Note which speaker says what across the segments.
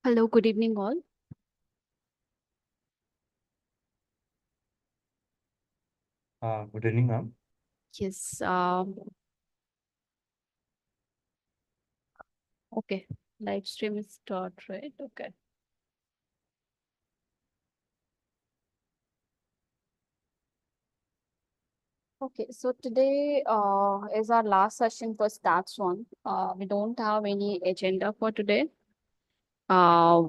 Speaker 1: Hello, good evening, all.
Speaker 2: Good evening, ma'am.
Speaker 1: Yes, okay. Live stream is start, right? Okay. Okay, so today is our last session for Stats 1. We don't have any agenda for today. Uh,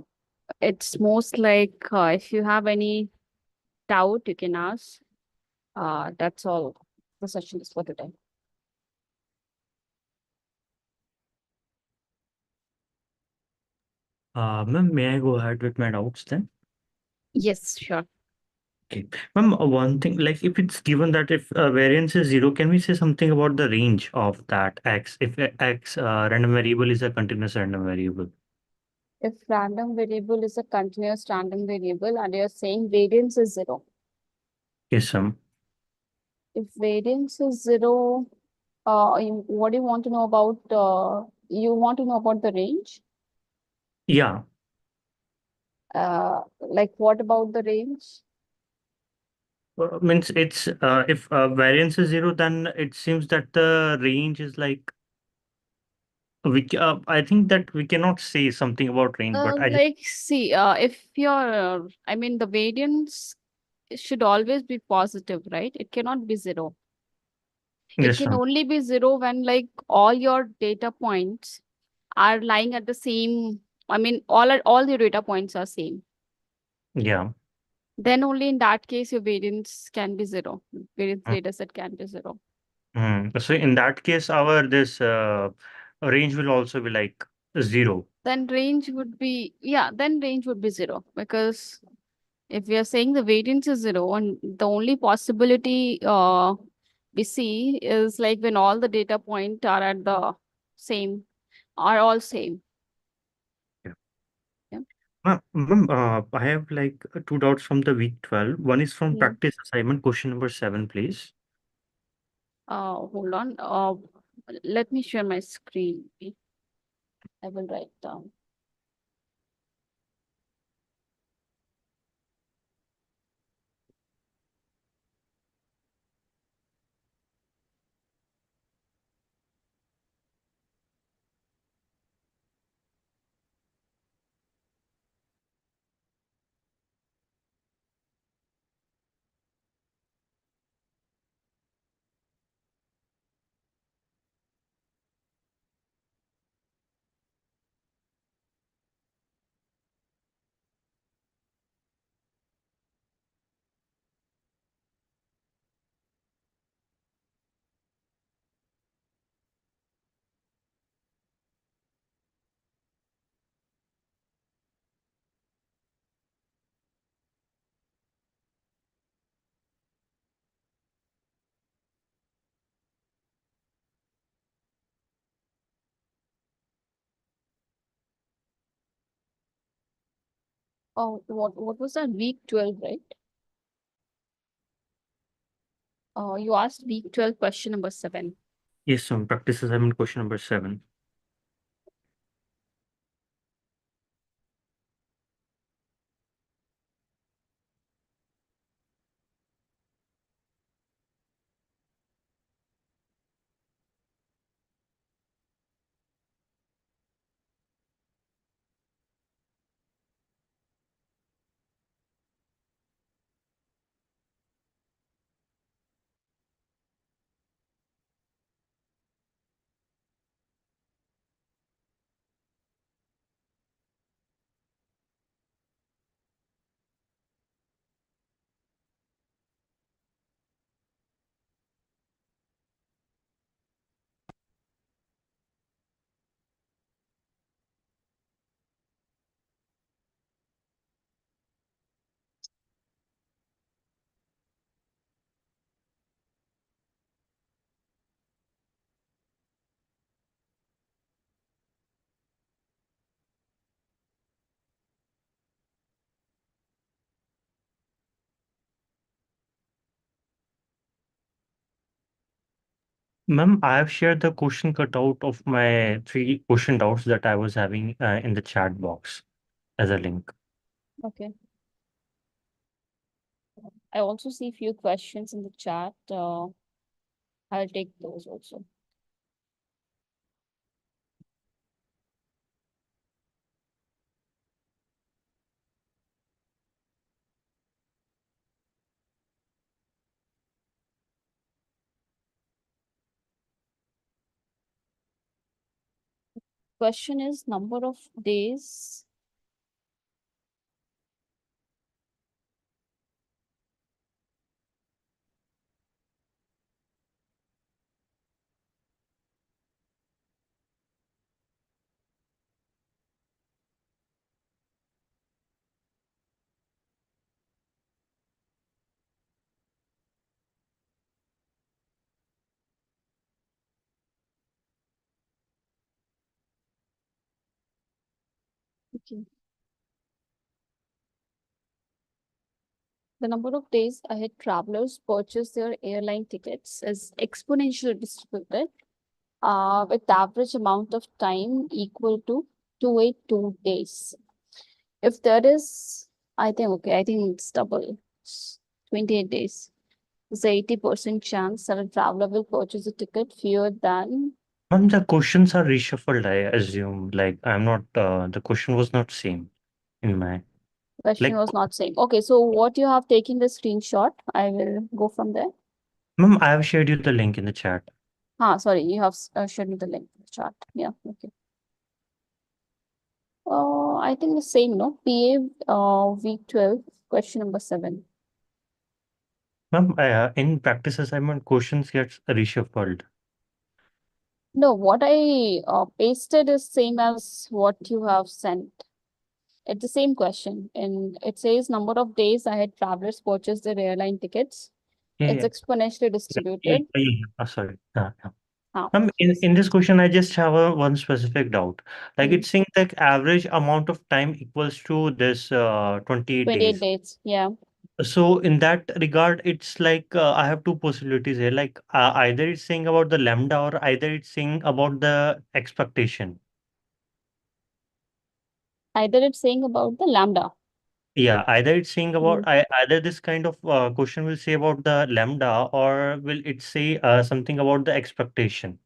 Speaker 1: it's most like if you have any doubt, you can ask. That's all the session is for today.
Speaker 2: Ma'am, may I go ahead with my doubts then?
Speaker 1: Yes, sure.
Speaker 2: Okay. Ma'am, one thing, like if it's given that if variance is zero, can we say something about the range of that x? If x random variable is a continuous random variable.
Speaker 1: If random variable is a continuous random variable and you're saying variance is zero.
Speaker 2: Yes, ma'am.
Speaker 1: If variance is zero, what do you want to know about? You want to know about the range?
Speaker 2: Yeah.
Speaker 1: Like what about the range?
Speaker 2: Means it's if variance is zero, then it seems that the range is like I think that we cannot say something about range, but I just
Speaker 1: Like, see, if I mean, the variance should always be positive, right? It cannot be zero. It
Speaker 2: yes,
Speaker 1: can
Speaker 2: ma'am.
Speaker 1: only be zero when like all your data points are lying at the same. I mean, all your data points are same.
Speaker 2: Yeah.
Speaker 1: Then only in that case your variance can be zero. Variance data set can be zero.
Speaker 2: So in that case, our this range will also be like zero.
Speaker 1: Then range would be, yeah, then range would be zero, because if we are saying the variance is zero and the only possibility we see is like when all the data point are at the same, are all same.
Speaker 2: Yeah.
Speaker 1: Yeah.
Speaker 2: Ma'am, I have like two doubts from the week 12. One is from
Speaker 1: Yeah.
Speaker 2: practice assignment, question number 7, please.
Speaker 1: Hold on. Let me share my screen. I will write down. Oh, what was that? Week 12, right? You asked week 12, question number 7.
Speaker 2: Yes, ma'am. Practice assignment, question number 7. Ma'am, I have shared the question cutout of my three question doubts that I was having in the chat box. as a link.
Speaker 1: Okay. I also see few questions in the chat. I'll take those also. Question is number of days. Okay. The number of days ahead travelers purchase their airline tickets is exponentially distributed with the average amount of time equal to 282 days. If there is, I think it's double, it's 28 days. There's a 80% chance that a traveler will purchase a ticket fewer than.
Speaker 2: The questions are reshuffled, I assume. Like I'm not, the question was not same in my,
Speaker 1: Question
Speaker 2: like,
Speaker 1: was not same. Okay, so what you have taken the screenshot, I will go from there.
Speaker 2: ma'am, I have shared you the link in the chat.
Speaker 1: Sorry, you have showed me the link in the chart. Yeah, okay. I think the same, no? PA week 12, question number 7.
Speaker 2: Ma'am, in practice assignment, questions gets reshuffled.
Speaker 1: No, what I pasted is same as what you have sent. It's the same question, and it says number of days ahead travelers purchase their airline tickets.
Speaker 2: Yeah,
Speaker 1: It's
Speaker 2: yeah,
Speaker 1: exponentially
Speaker 2: yeah, yeah,
Speaker 1: distributed.
Speaker 2: yeah, yeah. Sorry. Yeah.
Speaker 1: Ah,
Speaker 2: In this question, I just have one specific doubt. Like
Speaker 1: hmm,
Speaker 2: it's saying that average amount of time equals to this 28
Speaker 1: 28
Speaker 2: days.
Speaker 1: days. Yeah.
Speaker 2: So in that regard, it's like I have two possibilities here. Like either it's saying about the lambda or either it's saying about the expectation.
Speaker 1: Either it's saying about the lambda.
Speaker 2: Yeah, either it's saying
Speaker 1: Hmm.
Speaker 2: about either this kind of question will say about the lambda or will it say something about the expectation.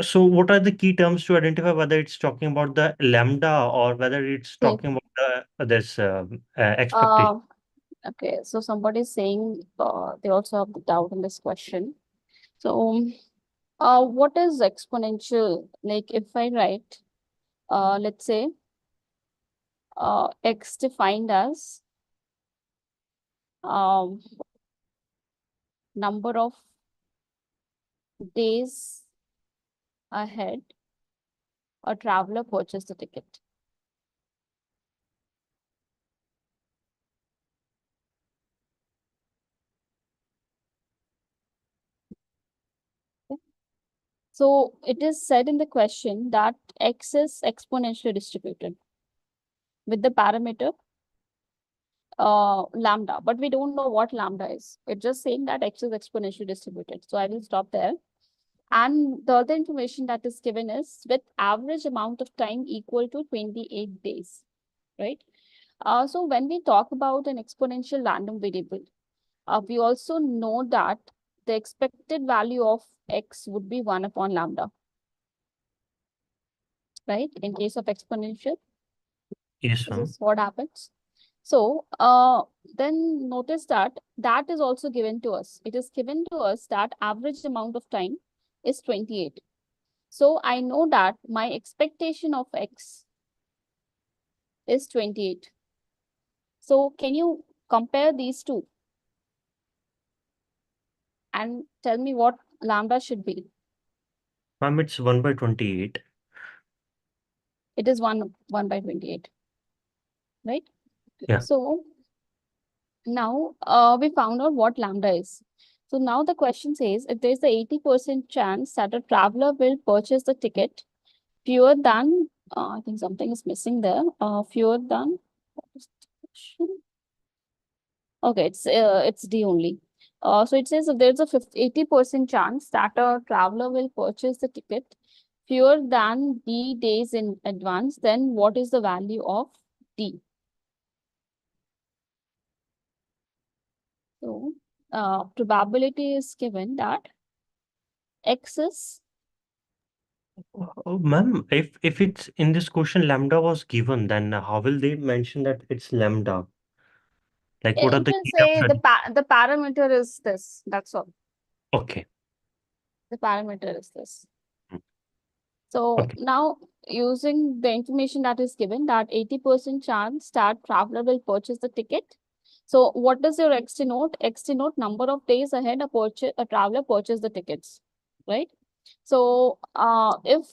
Speaker 2: So what are the key terms to identify whether it's talking about the lambda or whether it's
Speaker 1: Okay.
Speaker 2: talking about this expectation?
Speaker 1: Uh, okay. So somebody is saying they also have the doubt in this question. So, what is exponential? Like if I write, let's say, x defined as um, number of days ahead a traveler purchased the ticket. Okay. So it is said in the question that x is exponentially distributed with the parameter lambda, but we don't know what lambda is. It's just saying that x is exponentially distributed. So I will stop there. And the other information that is given is with average amount of time equal to 28 days, right? So when we talk about an exponential random variable, we also know that the expected value of x would be 1 upon lambda, right? In case of exponential,
Speaker 2: Yes,
Speaker 1: this
Speaker 2: ma'am.
Speaker 1: is what happens. So then notice that that is also given to us. It is given to us that average amount of time is 28. So I know that my expectation of x is 28. So can you compare these two and tell me what lambda should be?
Speaker 2: Ma'am, it's 1 by 28.
Speaker 1: It is 1 by 28, right?
Speaker 2: Yeah.
Speaker 1: So now we found out what lambda is. So now the question says if there's the 80% chance that a traveler will purchase the ticket fewer than, I think something is missing there, fewer than, what is the question? Okay, it's D only. So it says if there's a 80% chance that a traveler will purchase the ticket fewer than d days in advance, then what is the value of d? So probability is given that x is
Speaker 2: Oh, ma'am, if it's in this question lambda was given, then how will they mention that it's lambda? Like, what are
Speaker 1: you
Speaker 2: the
Speaker 1: can
Speaker 2: key
Speaker 1: say
Speaker 2: terms?
Speaker 1: the parameter is this. That's all.
Speaker 2: Okay.
Speaker 1: The parameter is this.
Speaker 2: Mm.
Speaker 1: So
Speaker 2: Okay.
Speaker 1: now using the information that is given that 80% chance that traveler will purchase the ticket. So what does your X denote? X denote number of days ahead a traveler purchase the tickets, right? So if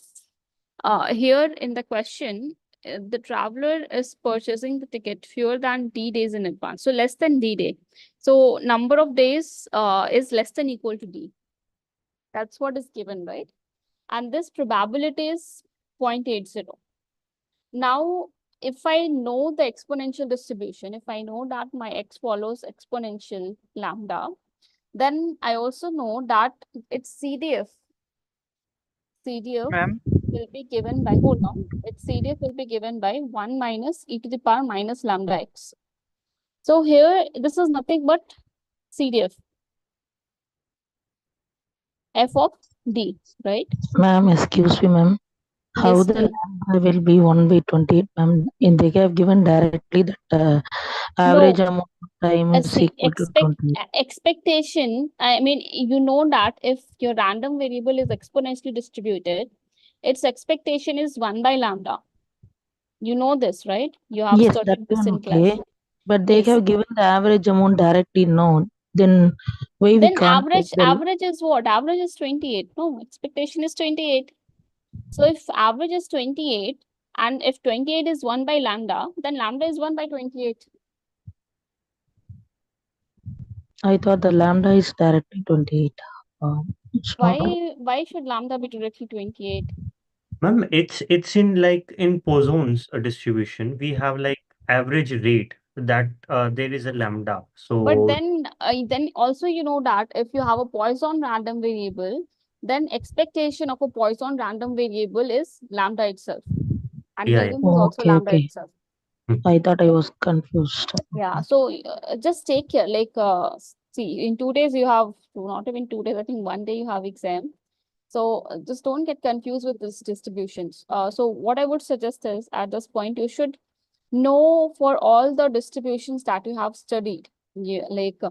Speaker 1: here in the question, the traveler is purchasing the ticket fewer than D days in advance. So less than D day. So number of days is less than equal to D. That's what is given, right? And this probability is 0.80. Now, if I know the exponential distribution, if I know that my x follows exponential lambda, then I also know that its CDF. CDF
Speaker 3: Ma'am,
Speaker 1: will be given by, hold on, its CDF will be given by 1 minus e to the power minus lambda x. So here, this is nothing but CDF, f of d, right?
Speaker 4: Ma'am, excuse me, ma'am. How
Speaker 1: Yes,
Speaker 4: the
Speaker 1: tell.
Speaker 4: lambda will be 1 by 28, ma'am? And they have given directly that average
Speaker 1: No,
Speaker 4: amount of time is
Speaker 1: see,
Speaker 4: equal to 20.
Speaker 1: expectation, I mean, you know that if your random variable is exponentially distributed, its expectation is 1 by lambda. You know this, right? You have
Speaker 4: Yes, that
Speaker 1: studied this
Speaker 4: one
Speaker 1: in class.
Speaker 4: okay. But they
Speaker 1: Yes.
Speaker 4: have given the average amount directly known. Then why we
Speaker 1: Then
Speaker 4: can't take the
Speaker 1: average is what? Average is 28. No, expectation is 28. So if average is 28, and if 28 is 1 by lambda, then lambda is 1 by 28.
Speaker 4: I thought the lambda is directly 28. It's not.
Speaker 1: Why should lambda be directly 28?
Speaker 2: Ma'am, it's in like in Poisson's distribution, we have like average rate that there is a lambda.
Speaker 1: But
Speaker 2: So
Speaker 1: then also you know that if you have a Poisson random variable, then expectation of a Poisson random variable is lambda itself, and
Speaker 2: yeah, yeah.
Speaker 1: variance is
Speaker 4: Oh,
Speaker 1: also
Speaker 4: okay,
Speaker 1: lambda
Speaker 4: okay.
Speaker 2: Hmm.
Speaker 1: itself.
Speaker 4: I thought I was confused.
Speaker 1: Yeah. So just take care. Like see, in 2 days you have not even 2 days. I think 1 day you have exam. So just don't get confused with these distributions. So what I would suggest is at this point you should know for all the distributions that you have studied. Yeah, like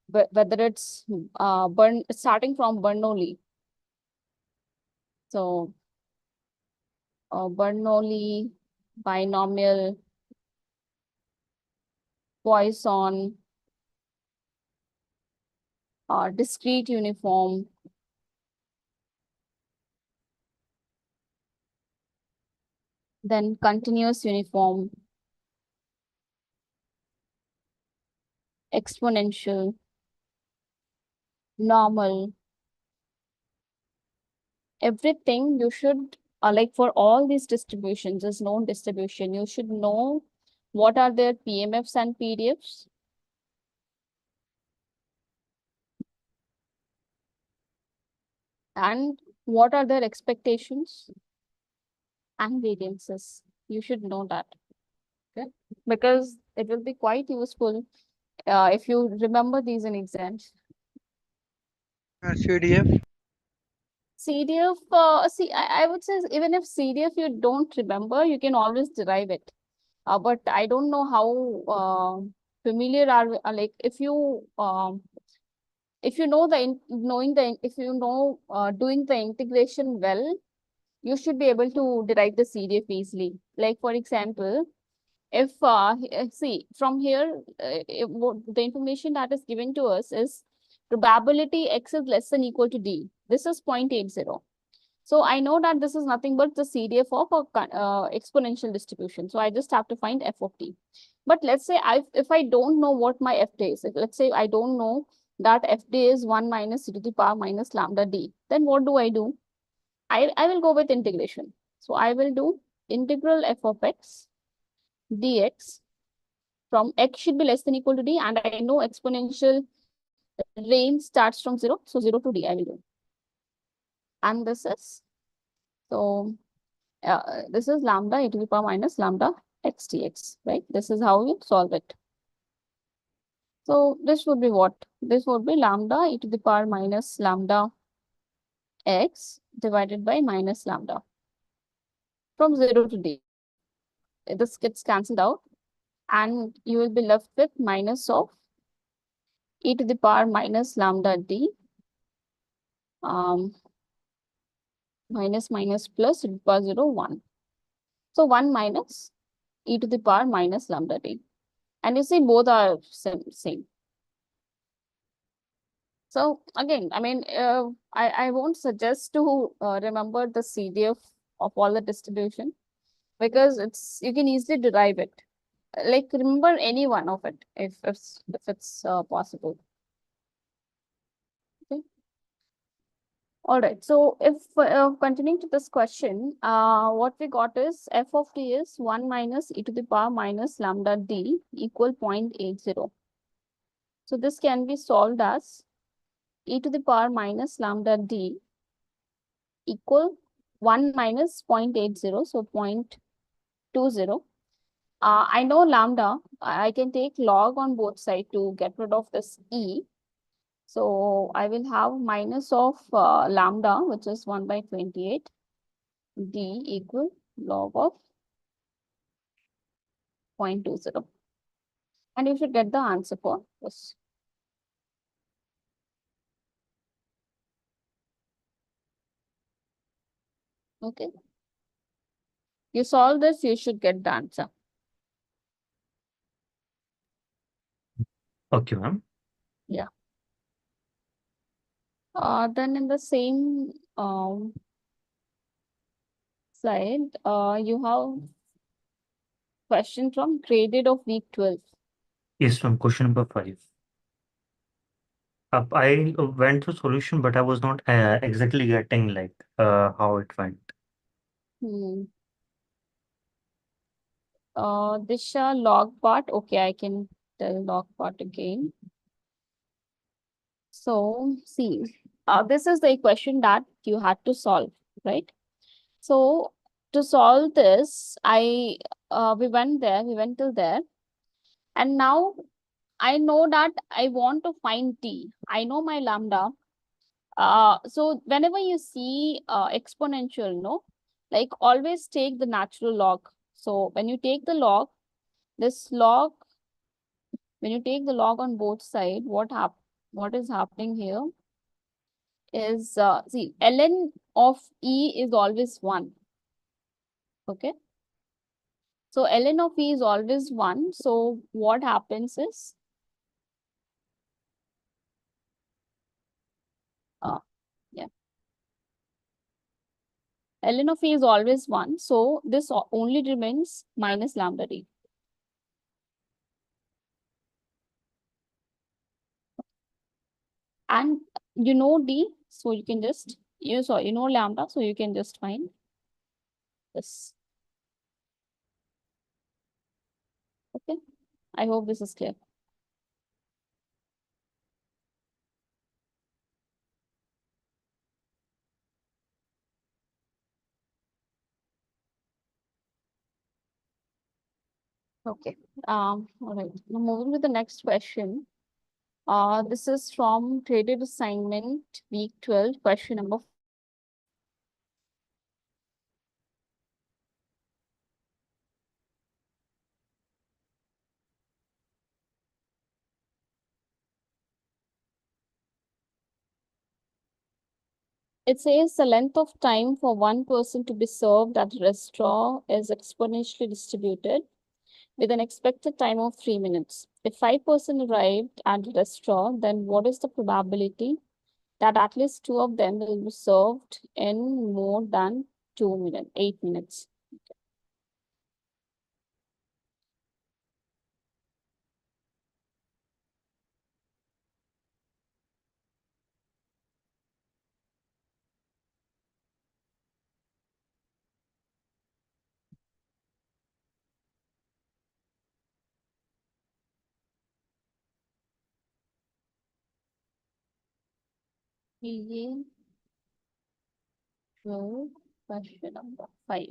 Speaker 1: whether it's starting from Bernoulli. So Bernoulli, binomial, Poisson, discrete uniform, then continuous uniform, exponential, normal, everything you should like for all these distributions, this known distribution, you should know what are their PMFs and PDFs. And what are their expectations and variances. You should know that. Okay? Because it will be quite useful if you remember these in exams.
Speaker 3: CDF.
Speaker 1: CDF, see, I would say even if CDF you don't remember, you can always derive it. But I don't know how familiar are like if you know if you know doing the integration well, you should be able to derive the CDF easily. Like for example, if see from here, the information that is given to us is probability x is less than equal to d. This is 0.80. So I know that this is nothing but the CDF of a exponential distribution. So I just have to find f of t. But let's say if I don't know what my f d is, if let's say I don't know that f d is 1 minus e to the power minus lambda d, then what do? I will go with integration. So I will do integral f of x dx from x should be less than equal to d, and I know exponential range starts from 0. So 0 to d I will do. And this is, So this is lambda e to the power minus lambda x dx, right? This is how you solve it. So this would be what? This would be lambda e to the power minus lambda x divided by minus lambda from 0 to d. This gets cancelled out and you will be left with minus of e to the power minus lambda d minus minus plus e to the power 0, 1. So 1 minus e to the power minus lambda d. And you see both are same. So again, I mean, I won't suggest to remember the CDF of all the distribution because you can easily derive it. Like remember any one of it if it's possible. Okay. All right. So if continuing to this question, what we got is f of t is 1 minus e to the power minus lambda d equal 0.80. So this can be solved as e to the power minus lambda d equal 1 minus 0.80, so 0.20. I know lambda, I can take log on both sides to get rid of this e. So I will have minus of lambda, which is 1 by 28, d equal log of 0.20. And you should get the answer for this. Okay. You solve this, you should get the answer.
Speaker 2: Okay, ma'am.
Speaker 1: Yeah. Then in the same slide, you have question from graded of week 12.
Speaker 2: Yes, ma'am. Question number 5. I went through solution, but I was not exactly getting like how it went.
Speaker 1: Hmm. Disha log part. Okay, I can tell log part again. So see, this is the equation that you had to solve, right? So to solve this, we went till there, and now I know that I want to find t. I know my lambda. So whenever you see exponential, no, like always take the natural log. So when you take the log, this log, when you take the log on both sides, what is happening here is see ln of e is always 1. Okay. So ln of e is always 1. So what happens is yeah, ln of e is always 1. So this only remains minus lambda d. And you know d, so you can just you know lambda, so you can just find this. Okay. I hope this is clear. Okay. All right. Now moving to the next question. This is from graded assignment week 12, question number. It says the length of time for one person to be served at a restaurant is exponentially distributed with an expected time of 3 minutes. If 5% arrived at the restaurant, then what is the probability that at least 2 of them will be served in more than 2 minutes, 8 minutes? ये 12 Question number 5.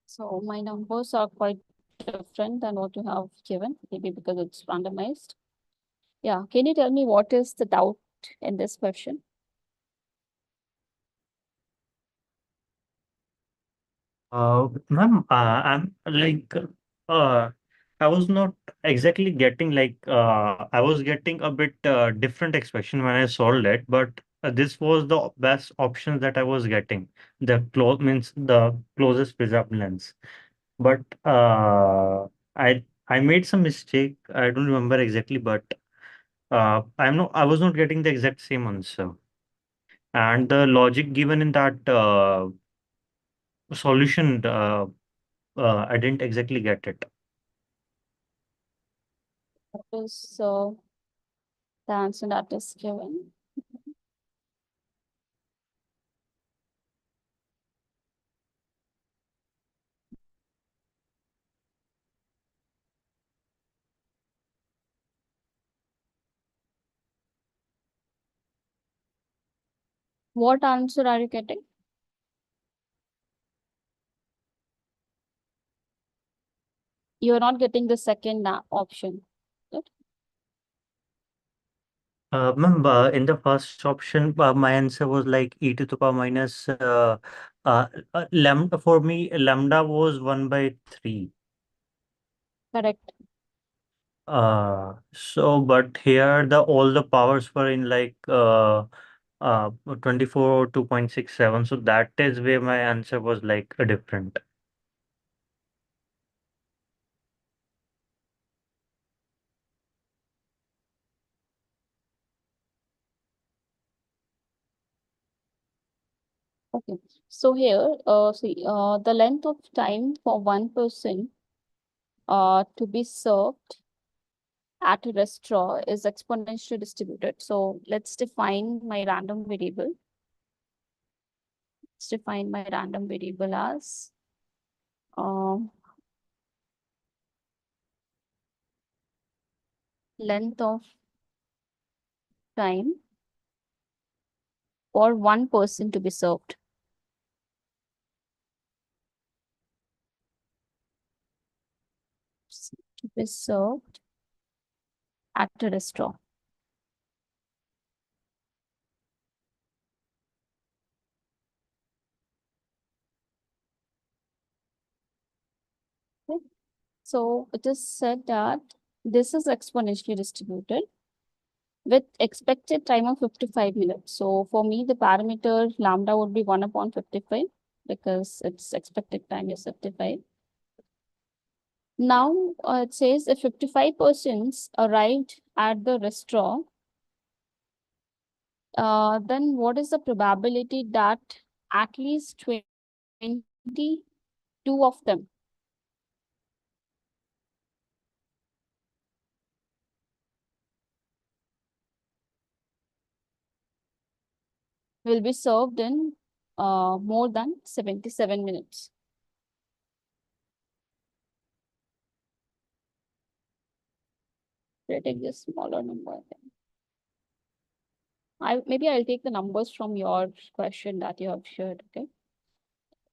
Speaker 1: So my numbers are quite different than what you have given, maybe because it's randomized. Yeah, can you tell me what is the doubt in this question?
Speaker 2: Ma'am, I'm like, I was not exactly getting I was getting a bit different expression when I solved it, but this was the best option that I was getting. The close means the closest resemblance. But I made some mistake. I don't remember exactly, but I was not getting the exact same answer. And the logic given in that solution, I didn't exactly get it.
Speaker 1: What is the answer that is given? What answer are you getting? You're not getting the second option. Right?
Speaker 2: Ma'am, in the first option, my answer was like e to the power minus lambda. For me, lambda was 1/3.
Speaker 1: Correct.
Speaker 2: But here the all the powers were in 24 2.67. So that is where my answer was like a different.
Speaker 1: Okay. So here, see, the length of time for one person to be served at a restaurant is exponentially distributed. So let's define my random variable. Let's define my random variable as length of time for one person to be served. To be served at a restaurant. Okay. So it is said that this is exponentially distributed with expected time of 55 minutes. So for me, the parameter lambda would be 1 upon 55 because its expected time is 55. Now it says if 55 persons arrived at the restaurant, then what is the probability that at least 22 of them will be served in more than 77 minutes? Should I take this smaller number? Maybe I'll take the numbers from your question that you have shared. Okay,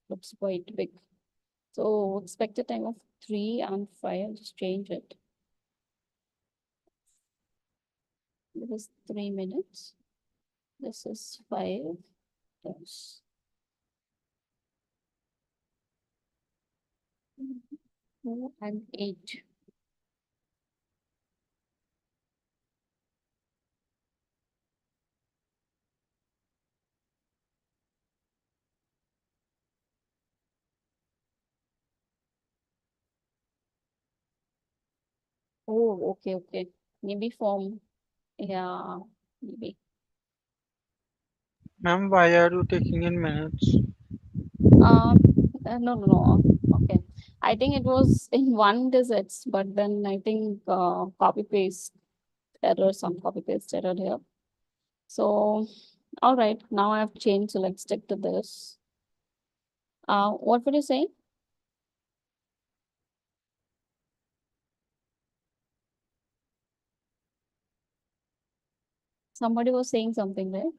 Speaker 1: looks quite big. So expected time of 3 and 5. I'll just change it. This is 3 minutes. This is 5. Yes. 2 and 8. Oh, okay, okay. Maybe from, yeah, maybe.
Speaker 3: Ma'am, why are you taking in minutes?
Speaker 1: No, no, no. Okay. I think it was in one digits, but then I think copy paste error, some copy paste error here. So, all right, now I have changed, so let's stick to this. What were you saying? Somebody was saying something, right?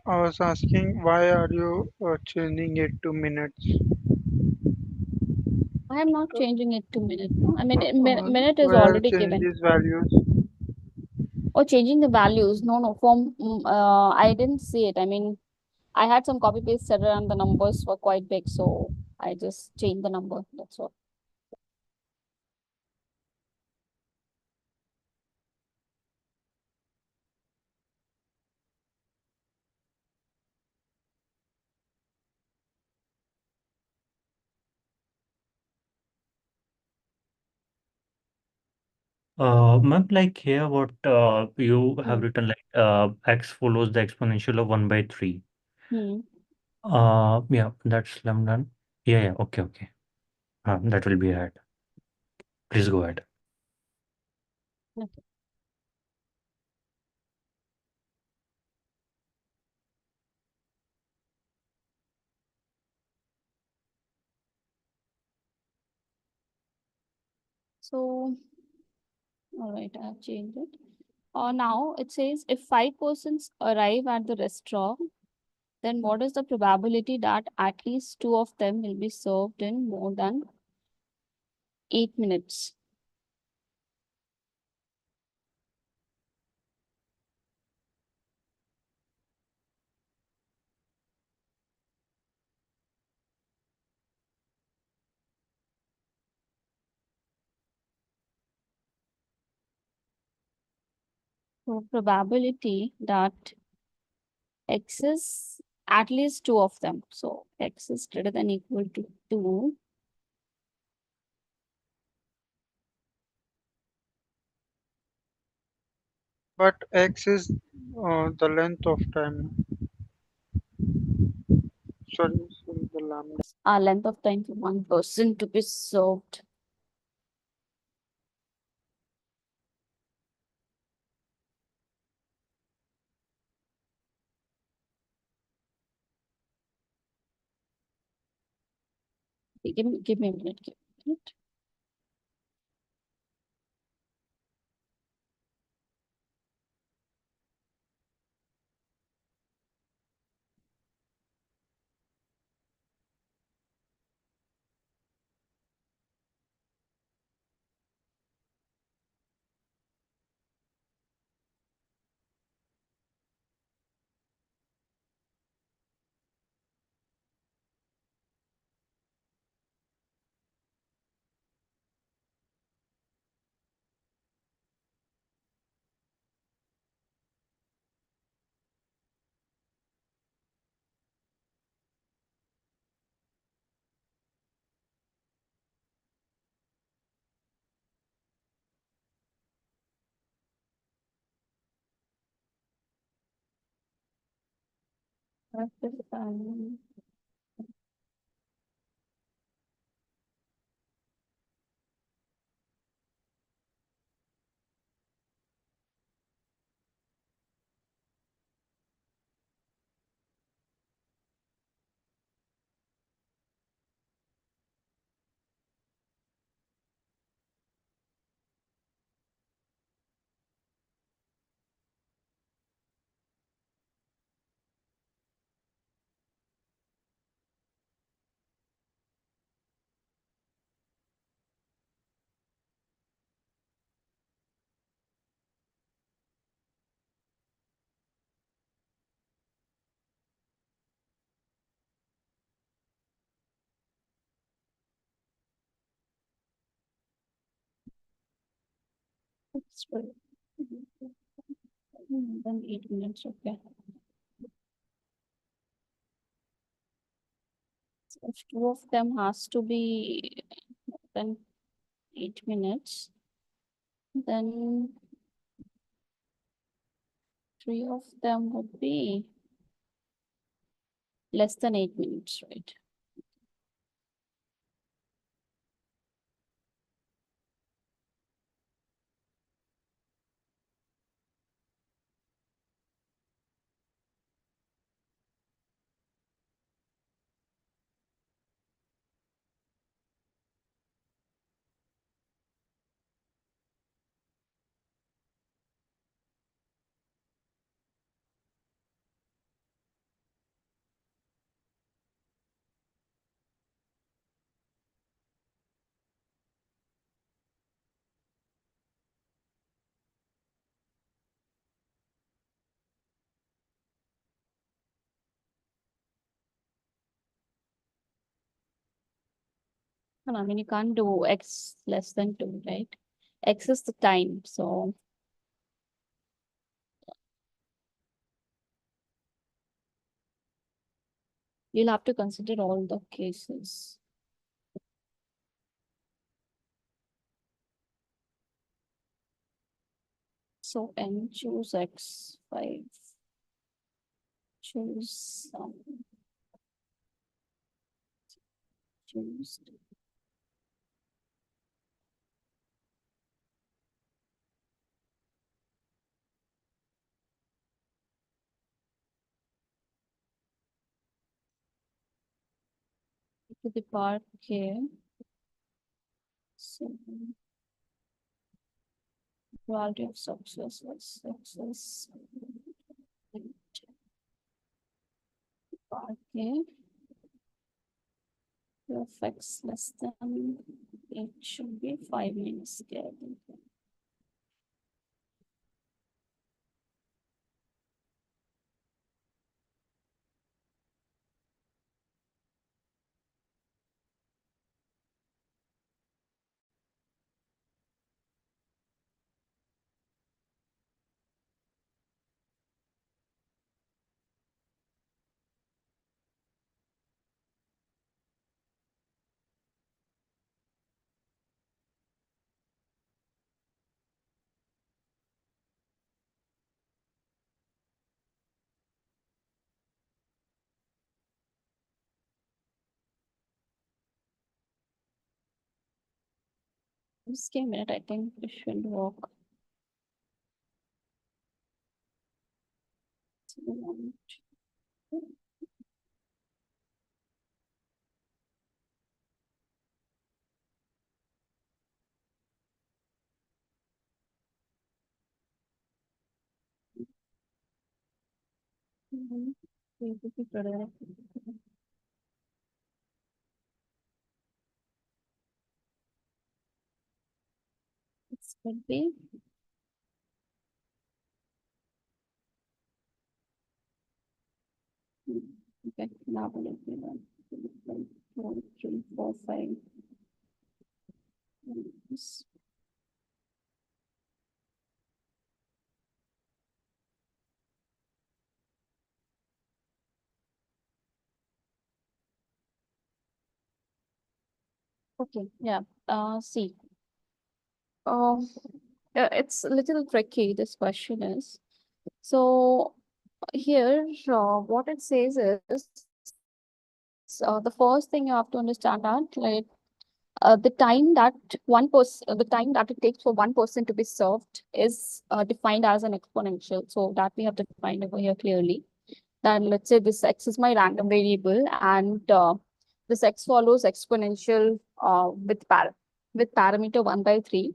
Speaker 3: I was asking why are you changing it to minutes?
Speaker 1: I am not changing it to minute. No, I mean, minute is
Speaker 3: Why have you
Speaker 1: already
Speaker 3: changed
Speaker 1: given.
Speaker 3: these values?
Speaker 1: Oh, changing the values. No, no, I didn't see it. I mean, I had some copy paste error and the numbers were quite big, so I just changed the number. That's all.
Speaker 2: Ma'am, like here, what you have
Speaker 1: Hmm.
Speaker 2: written, like x follows the exponential of 1 by 3.
Speaker 1: Hmm.
Speaker 2: Yeah, that's done. Yeah, yeah, okay, okay. That will be ahead. Please go ahead.
Speaker 1: Okay. So, all right, I have changed it. Now it says if 5 persons arrive at the restaurant, then what is the probability that at least two of them will be served in more than 8 minutes? So probability that x is at least two of them. So x is greater than equal to 2.
Speaker 3: But x is the length of time. Sorry, the lambda.
Speaker 1: Length of time for one person to be served. Okay, give me a minute. Give me a minute. Um, That's right. Then 8 minutes, okay. So if two of them has to be then 8 minutes, then three of them would be less than 8 minutes, right? No, I mean, you can't do x less than 2, right? X is the time, so you'll have to consider all the cases. So n choose x, 5, choose choose to the power k. So probability of success is success power k. Of x less than, it should be 5 minus k. Just a minute, I think it should work. This could be okay. Now let me run 1, 2, 3, 4, 5. Yes. Okay, yeah. See. It's a little tricky, this question is. So here, what it says is, the first thing you have to understand that, like, the time that the time that it takes for one person to be served is defined as an exponential. So that we have defined over here clearly. Then let's say this x is my random variable, and this x follows exponential with parameter 1/3.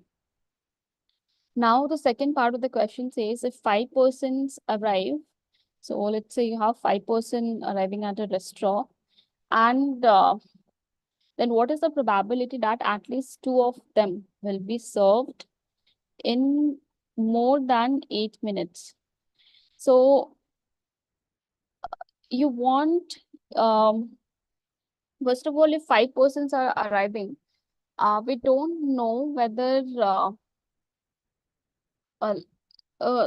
Speaker 1: Now the second part of the question says if 5 persons arrive, so let's say you have 5 person arriving at a restaurant, and then what is the probability that at least 2 of them will be served in more than 8 minutes? So you want, first of all, if 5 persons are arriving, we don't know whether uh,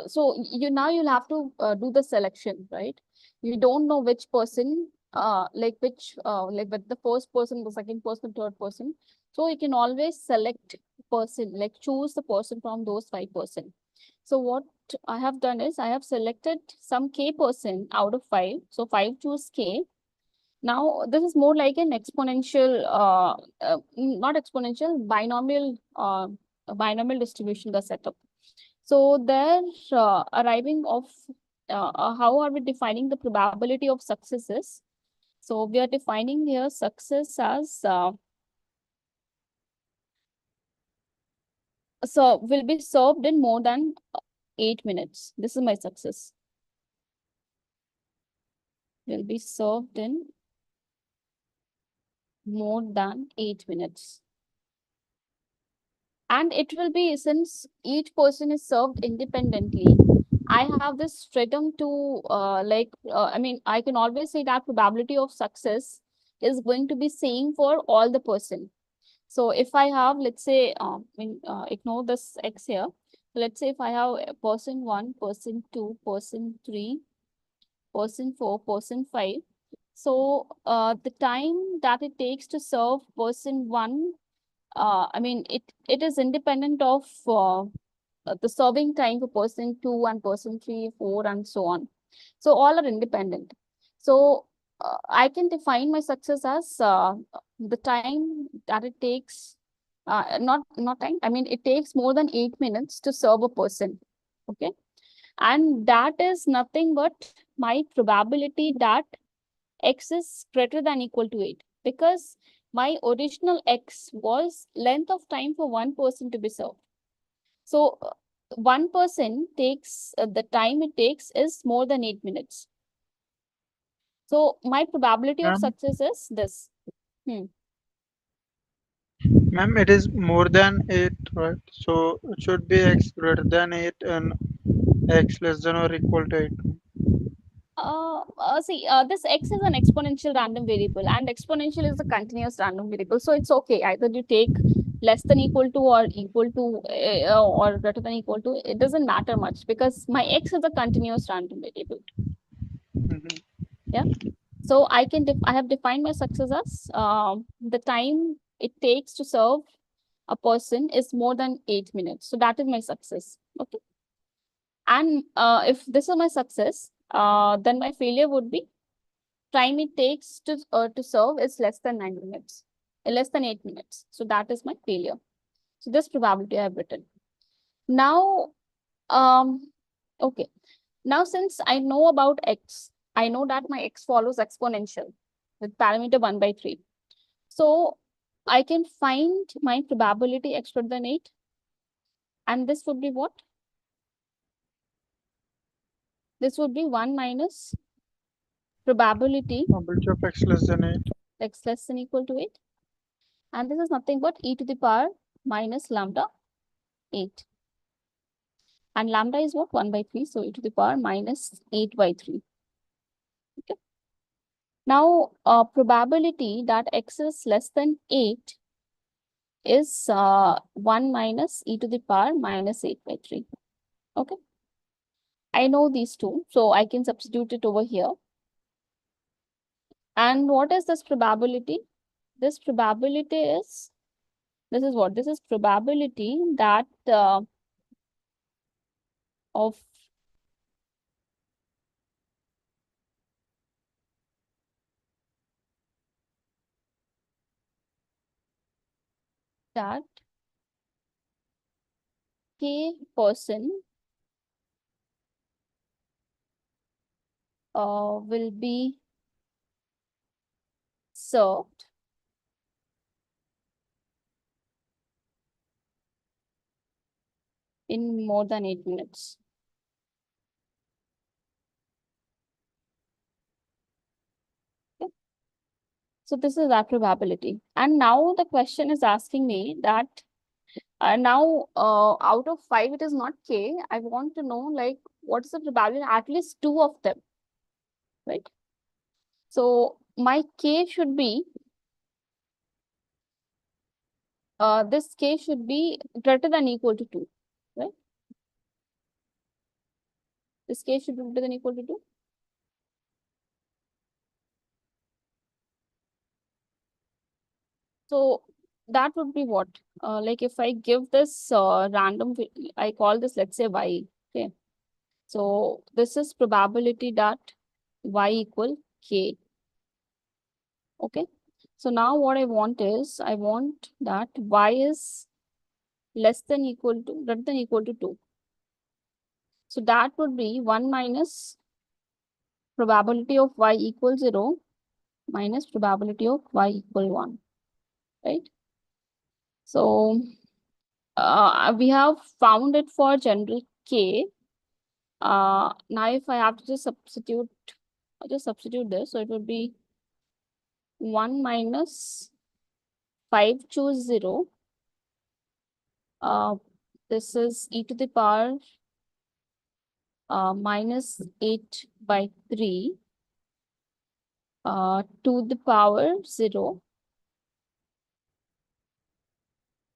Speaker 1: so you'll have to do the selection, right? You don't know which person, like with the first person, the second person, third person. So you can always select person, like choose the person from those 5 person. So what I have done is I have selected some k person out of 5. So 5 choose k. Now this is more like an exponential, not exponential, binomial distribution, the setup. So there, arriving of, how are we defining the probability of successes? So we are defining here success as, so will be served in more than 8 minutes. This is my success. Will be served in more than 8 minutes. And it will be, since each person is served independently, I have this freedom to, I mean, I can always say that probability of success is going to be same for all the person. So if I have, let's say, ignore this x here. Let's say if I have person 1, person 2, person 3, person 4, person 5. So the time that it takes to serve person 1, it is independent of the serving time for person 2 and person 3, 4, and so on. So all are independent. So I can define my success as the time that it takes, not time, it takes more than 8 minutes to serve a person. Okay. And that is nothing but my probability that x is greater than equal to 8, because my original x was length of time for one person to be served. So one person takes, the time it takes is more than 8 minutes. So my probability of
Speaker 3: Ma'am,
Speaker 1: success is this.
Speaker 3: ma'am, it is more than 8, right? So it should be x greater than 8 and x less than or equal to 8.
Speaker 1: This x is an exponential random variable, and exponential is a continuous random variable. So it's okay. Either you take less than equal to or equal to or greater than equal to. It doesn't matter much because my x is a continuous random variable.
Speaker 3: Mhm.
Speaker 1: Yeah. So I have defined my success as the time it takes to serve a person is more than 8 minutes. So that is my success. Okay. And if this is my success, then my failure would be time it takes to serve is less than 9 minutes, less than 8 minutes. So that is my failure. So this probability I have written. Now, okay. Now, since I know about x, I know that my x follows exponential with parameter 1 by 3. So I can find my probability x greater than 8. And this would be what? This would be 1 minus probability
Speaker 3: Probability of x less than 8.
Speaker 1: x less than equal to 8. And this is nothing but e to the power minus lambda 8. And lambda is what? 1 by 3. So e to the power minus 8 by 3. Okay. Now, probability that x is less than 8 is 1 minus e to the power minus 8 by 3. Okay. I know these two, so I can substitute it over here. And what is this probability? This probability is, this is what? This is probability that of that k person will be served in more than 8 minutes. Okay. So this is that probability. And now the question is asking me that now out of 5, it is not k. I want to know, like, what is the probability? At least 2 of them, right? So my k should be, this k should be greater than equal to 2, right? This k should be greater than equal to 2. So that would be what? Like if I give this random, I call this, let's say, y. Okay. So this is probability that y equal k. Okay. So now what I want is, I want that y is less than equal to, greater than equal to 2. So that would be 1 minus probability of y equal 0 minus probability of y equal 1, right? So we have found it for general k. Now if I have to just substitute, I'll just substitute this. So it would be 1 minus 5 choose 0. This is e to the power minus 8 by 3 to the power 0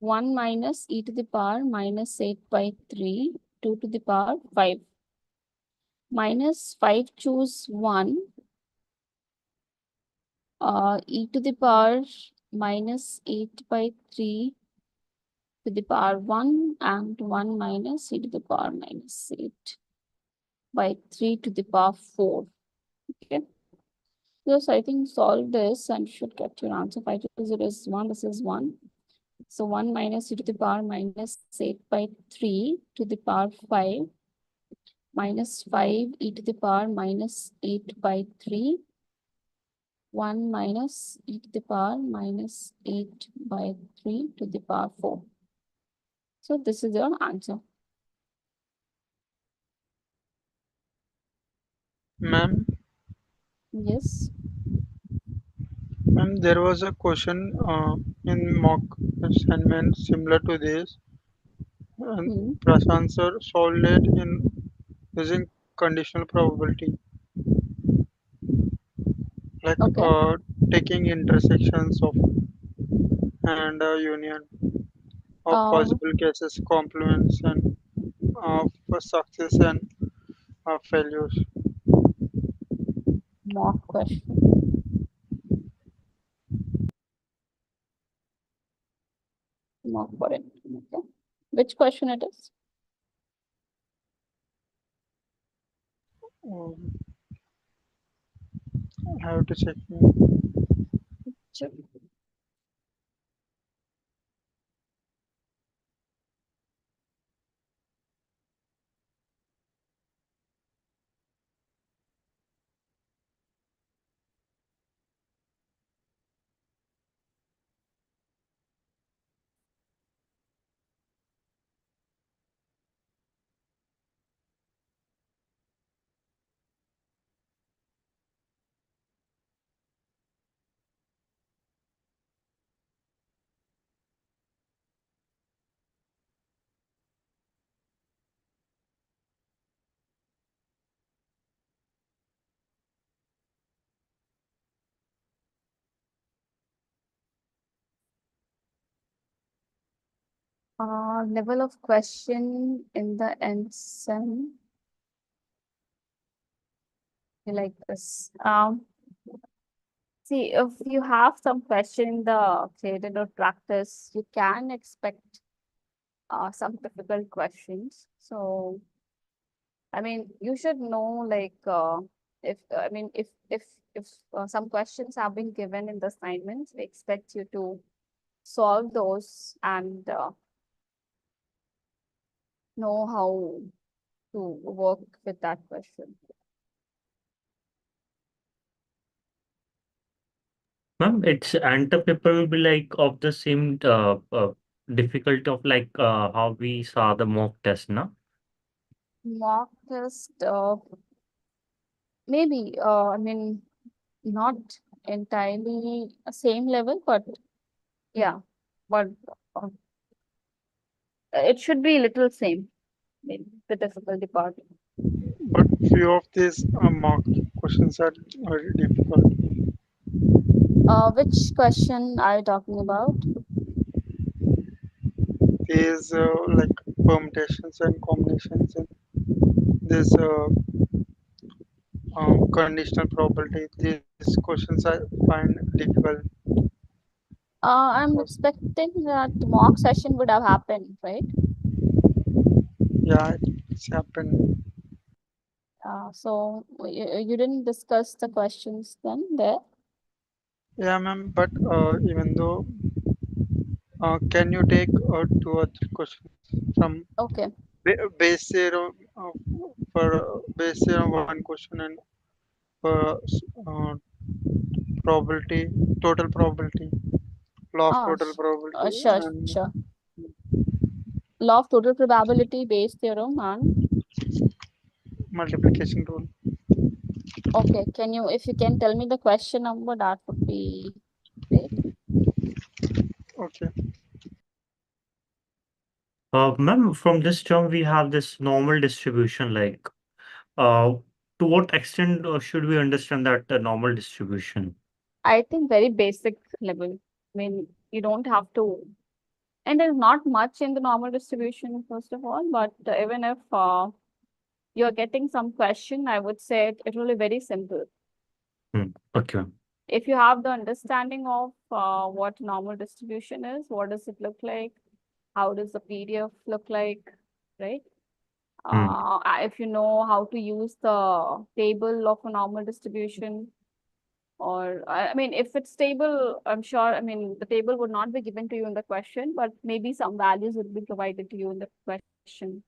Speaker 1: 1 minus e to the power minus 8 by 3, 2 to the power 5. Minus 5 choose 1, e to the power minus 8 by 3 to the power 1 and 1 minus e to the power minus 8 by 3 to the power 4. Okay. Yes, I think solve this and you should get your answer. 5 to 0 is 1, this is 1. So 1 minus e to the power minus 8 by 3 to the power 5 minus 5 e to the power minus 8 by 3. 1 minus e to the power minus 8 by 3 to the power 4. So this is your answer.
Speaker 3: Ma'am,
Speaker 1: Yes.
Speaker 3: ma'am, there was a question in mock assignment similar to this, and
Speaker 1: Hmm.
Speaker 3: Prashant sir solved it in using conditional probability, like
Speaker 1: Okay.
Speaker 3: taking intersections of and union of
Speaker 1: Uh,
Speaker 3: possible cases, complements, and for success and failures.
Speaker 1: mock question. Mock for it. Okay. Which question it is?
Speaker 3: Um, I have to check.
Speaker 1: Sure. Level of question in the NSEM like this. See, if you have some question in the graded or practice, you can expect some difficult questions. So, I mean, you should know like if I mean if some questions have been given in the assignments, we expect you to solve those and know how to work with that question.
Speaker 2: Ma'am, it's and the paper will be like of the same difficulty of like how we saw the mock test, no?
Speaker 1: Mock test, maybe I mean not entirely same level, but yeah, but uh, it should be little same, maybe the difficulty part.
Speaker 3: But few of these mock questions are very difficult.
Speaker 1: Which question are you talking about?
Speaker 3: These like permutations and combinations and this conditional probability. These questions I find difficult.
Speaker 1: I'm
Speaker 3: Because,
Speaker 1: expecting that mock session would have happened, right?
Speaker 3: yeah, it's happened.
Speaker 1: So you didn't discuss the questions then there?
Speaker 3: Yeah, ma'am. But even though, can you take two or three questions from
Speaker 1: Okay.
Speaker 3: base zero for base zero one question and for probability, total probability, law of
Speaker 1: Ah,
Speaker 3: total probability,
Speaker 1: sure,
Speaker 3: and
Speaker 1: sure. Law of total probability based theorem and
Speaker 3: multiplication rule.
Speaker 1: okay, can you if you can tell me the question number, that would be great.
Speaker 3: Okay.
Speaker 2: Ma'am, from this term we have this normal distribution. Like, uh, to what extent should we understand that normal distribution?
Speaker 1: I think very basic level. I mean, you don't have to And there's not much in the normal distribution, first of all, but even if you're getting some question, I would say it will be very simple.
Speaker 2: Okay.
Speaker 1: If you have the understanding of what normal distribution is, what does it look like, how does the PDF look like, right? If you know how to use the table of a normal distribution, or I mean, if it's table, I'm sure, I mean, the table would not be given to you in the question, but maybe some values would be provided to you in the question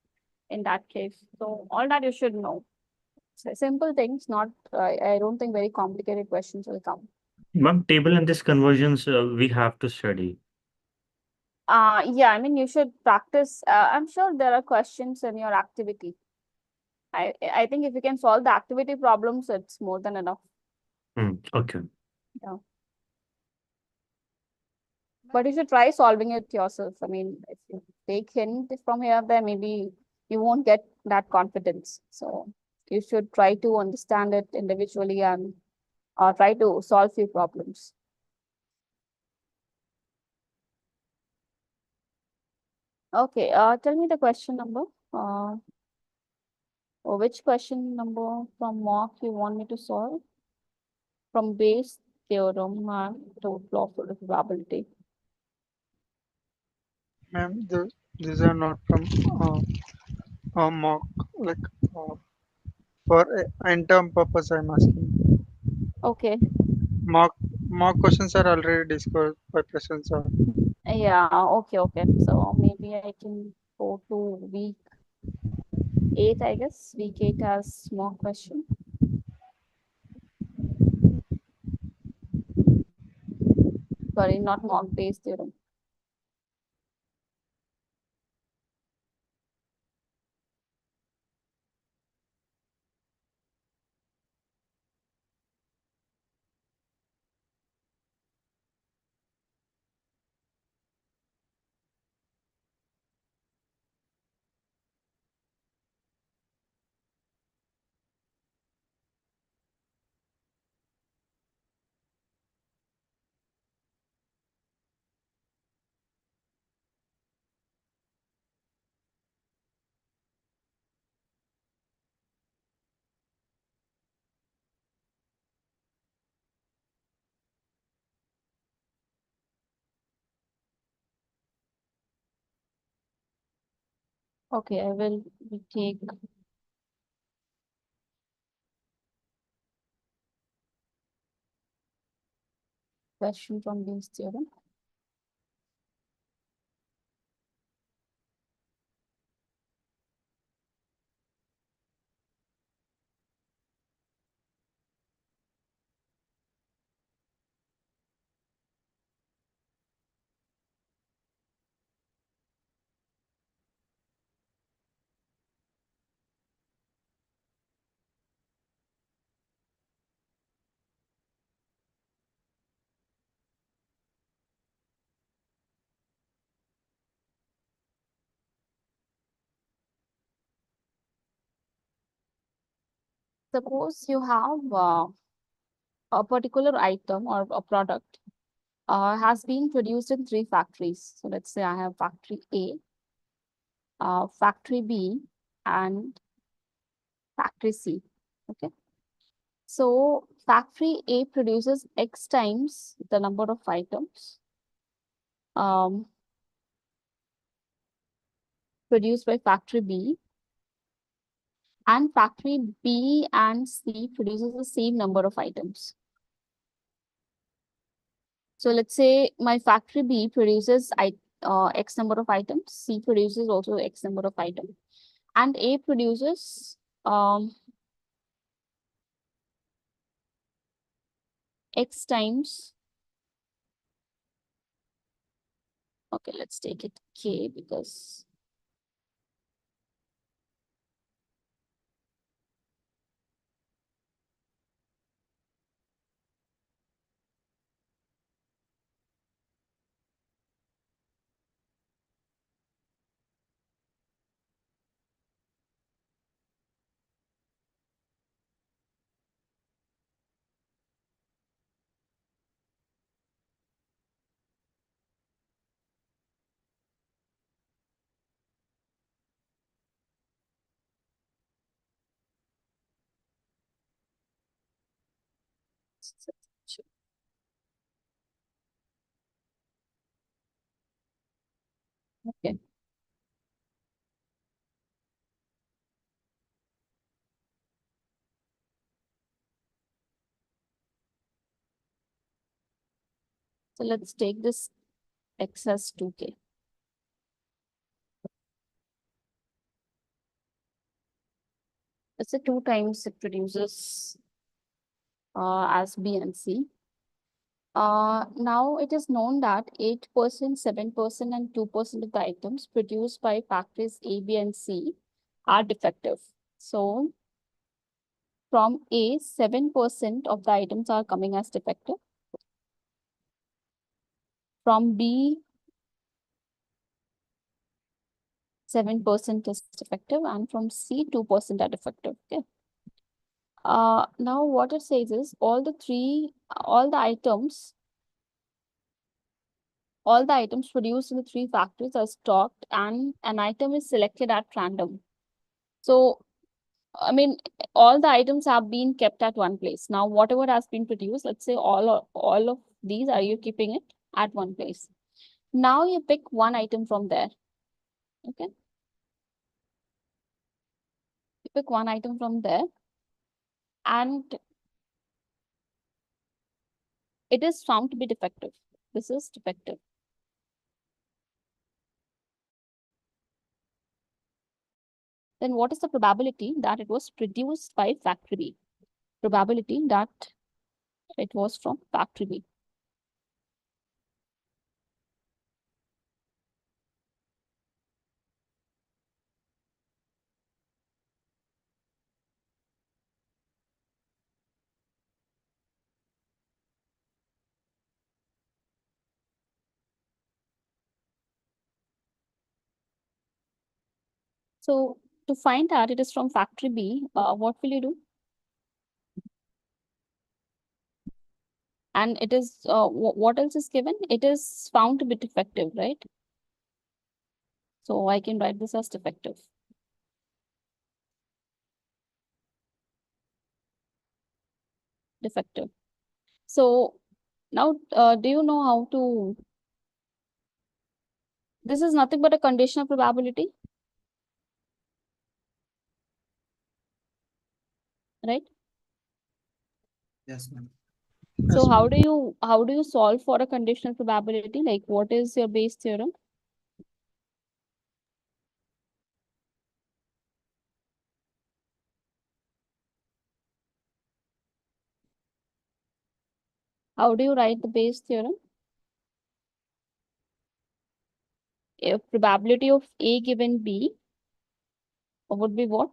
Speaker 1: in that case. So all that you should know. So simple things, not, I don't think very complicated questions will come.
Speaker 2: Ma'am, table and this conversions we have to study.
Speaker 1: Yeah, I mean, you should practice. I'm sure there are questions in your activity. I think if you can solve the activity problems, it's more than enough.
Speaker 2: Okay.
Speaker 1: Yeah. But you should try solving it yourself. I mean, if you take hint from here, there maybe you won't get that confidence. So you should try to understand it individually and try to solve few problems. Okay, tell me the question number. Or which question number from mock you want me to solve? From base theorem and total of probability.
Speaker 3: Ma'am, these are not from mock, like uh, for in-term purpose I'm asking.
Speaker 1: Okay,
Speaker 3: Mock mock questions are already discussed by present, sir.
Speaker 1: yeah, okay. So maybe I can go to week 8, I guess. Week 8 has more question. Sorry, not mock base theorem. Okay, I will take question from base theorem. Suppose you have a particular item or a product has been produced in 3 factories. So let's say I have factory A, factory B, and factory C. Okay. So factory A produces X times the number of items produced by factory B, and factory B and C produces the same number of items. So let's say my factory B produces X number of items, C produces also X number of items, and A produces X times, okay, let's take it K because Okay. So let's take this x as 2k. Let's say 2 times it produces as B and C. Now it is known that 8%, 7%, and 2% of the items produced by factories A, B, and C are defective. So from A, 7% of the items are coming as defective. From B, 7% is defective, and from C, 2% are defective. Okay. Now what it says is all the items produced in the 3 factories are stocked, and an item is selected at random. So, I mean, all the items have been kept at one place. Now, whatever has been produced, let's say all of these, are you keeping it at one place? Now you pick one item from there. Okay. You pick one item from there, and it is found to be defective. This is defective. Then what is the probability that it was produced by factory B? Probability that it was from factory B. So to find that it is from factory B, what will you do? And it is, what else is given? It is found to be defective, right? So I can write this as defective. Defective. So now, do you know how to, this is nothing but a conditional probability, right?
Speaker 2: Yes, ma'am.
Speaker 1: So
Speaker 3: Yes,
Speaker 1: how
Speaker 3: ma'am.
Speaker 1: do you solve for a conditional probability? Like, what is your Bayes theorem? How do you write the Bayes theorem? If probability of A given B would be what?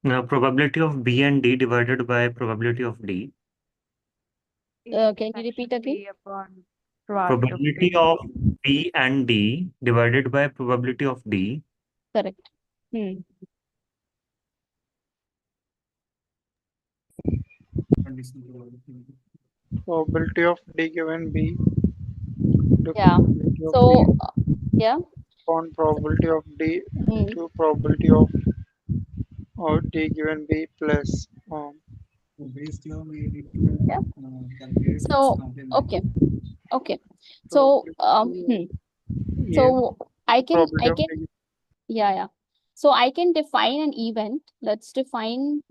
Speaker 2: Now, probability of B and D divided by probability of D.
Speaker 1: Can you repeat again?
Speaker 5: B upon
Speaker 2: Probability of B and D divided by probability of D.
Speaker 1: Correct. Hmm.
Speaker 3: Probability of D given B. The
Speaker 1: Yeah.
Speaker 3: probability of
Speaker 1: So,
Speaker 3: B
Speaker 1: yeah.
Speaker 3: upon probability of D
Speaker 1: Hmm.
Speaker 3: to probability of D given B plus
Speaker 1: Yeah. So, okay. So,
Speaker 3: probability yeah,
Speaker 1: so I can,
Speaker 3: probability of D.
Speaker 1: yeah. So I can define an event. Let's define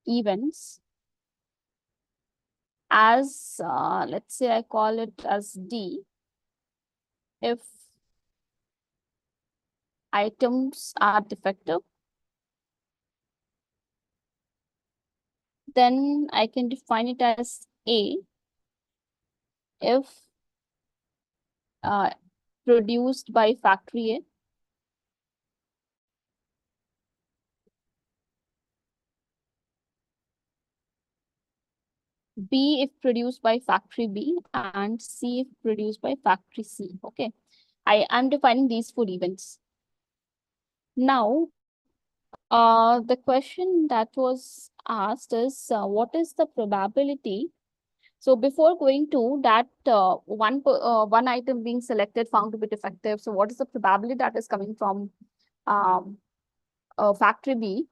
Speaker 1: events as, let's say I call it as D. If items are defective, then I can define it as A if produced by factory A. B if produced by factory B, and C if produced by factory C. Okay, I'm defining these 4 events. Now, the question that was asked is, what is the probability? So before going to that, one item being selected found to be defective. So what is the probability that is coming from factory B?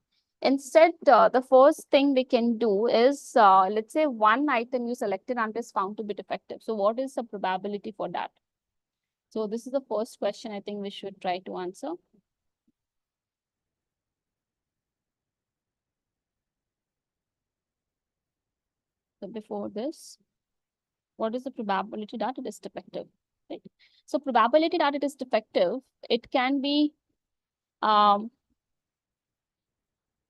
Speaker 1: Instead, the first thing we can do is, let's say one item you selected and is found to be defective. So what is the probability for that? So this is the first question I think we should try to answer. So before this, what is the probability that it is defective? Right? So probability that it is defective, it can be,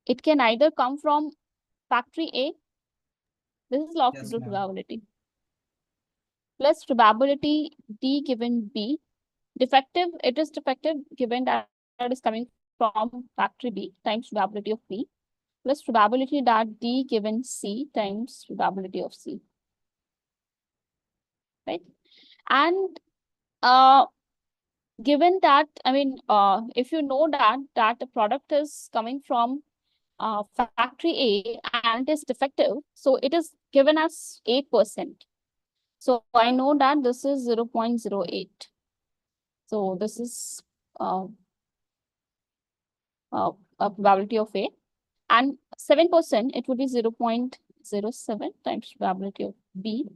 Speaker 1: it can either come from factory A. This is law of total probability. Plus probability D given B. Defective, it is defective given that it is coming from factory B times probability of B, plus probability that D given C times probability of C. Right? And given that, I mean, if you know that the product is coming from factory A and is defective, so it is given as 8%. So I know that this is 0.08. So this is a probability of A. And 7%, it would be 0.07 times probability of B,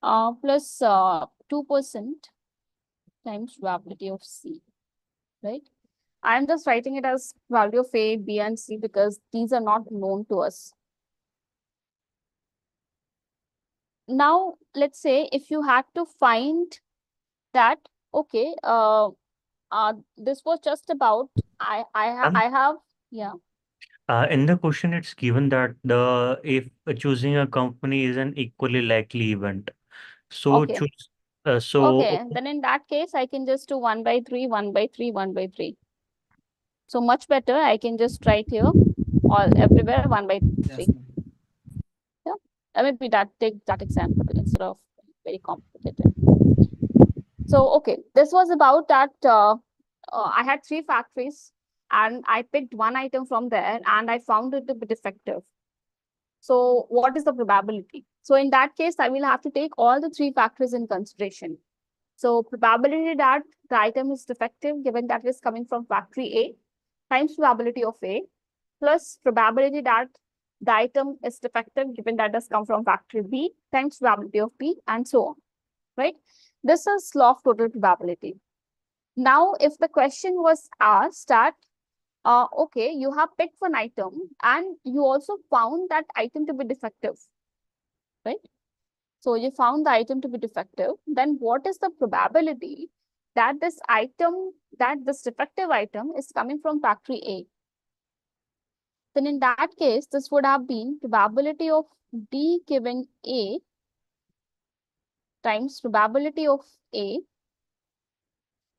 Speaker 1: plus 2% times probability of C, right? I'm just writing it as probability of A, B, and C because these are not known to us. Now, let's say if you had to find that, okay, this was just about, I have, yeah.
Speaker 2: In the question, it's given that if choosing a company is an equally likely event. So
Speaker 1: Okay.
Speaker 2: choose.
Speaker 1: Okay, then in that case, I can just do 1 by 3, 1 by 3, 1 by 3. So much better, I can just write here, everywhere 1 by 3. Yeah, maybe take that example instead of very complicated. So, okay, this was about that. I had 3 factories and I picked one item from there and I found it to be defective. So what is the probability? So in that case, I will have to take all the 3 factories in consideration. So probability that the item is defective given that it is coming from factory A times probability of A plus probability that the item is defective given that it has come from factory B times probability of B and so on, right? This is law of total probability. Now, if the question was asked that, okay, you have picked one item and you also found that item to be defective, right? So you found the item to be defective, then what is the probability that this defective item is coming from factory A? Then in that case, this would have been probability of D given A times probability of A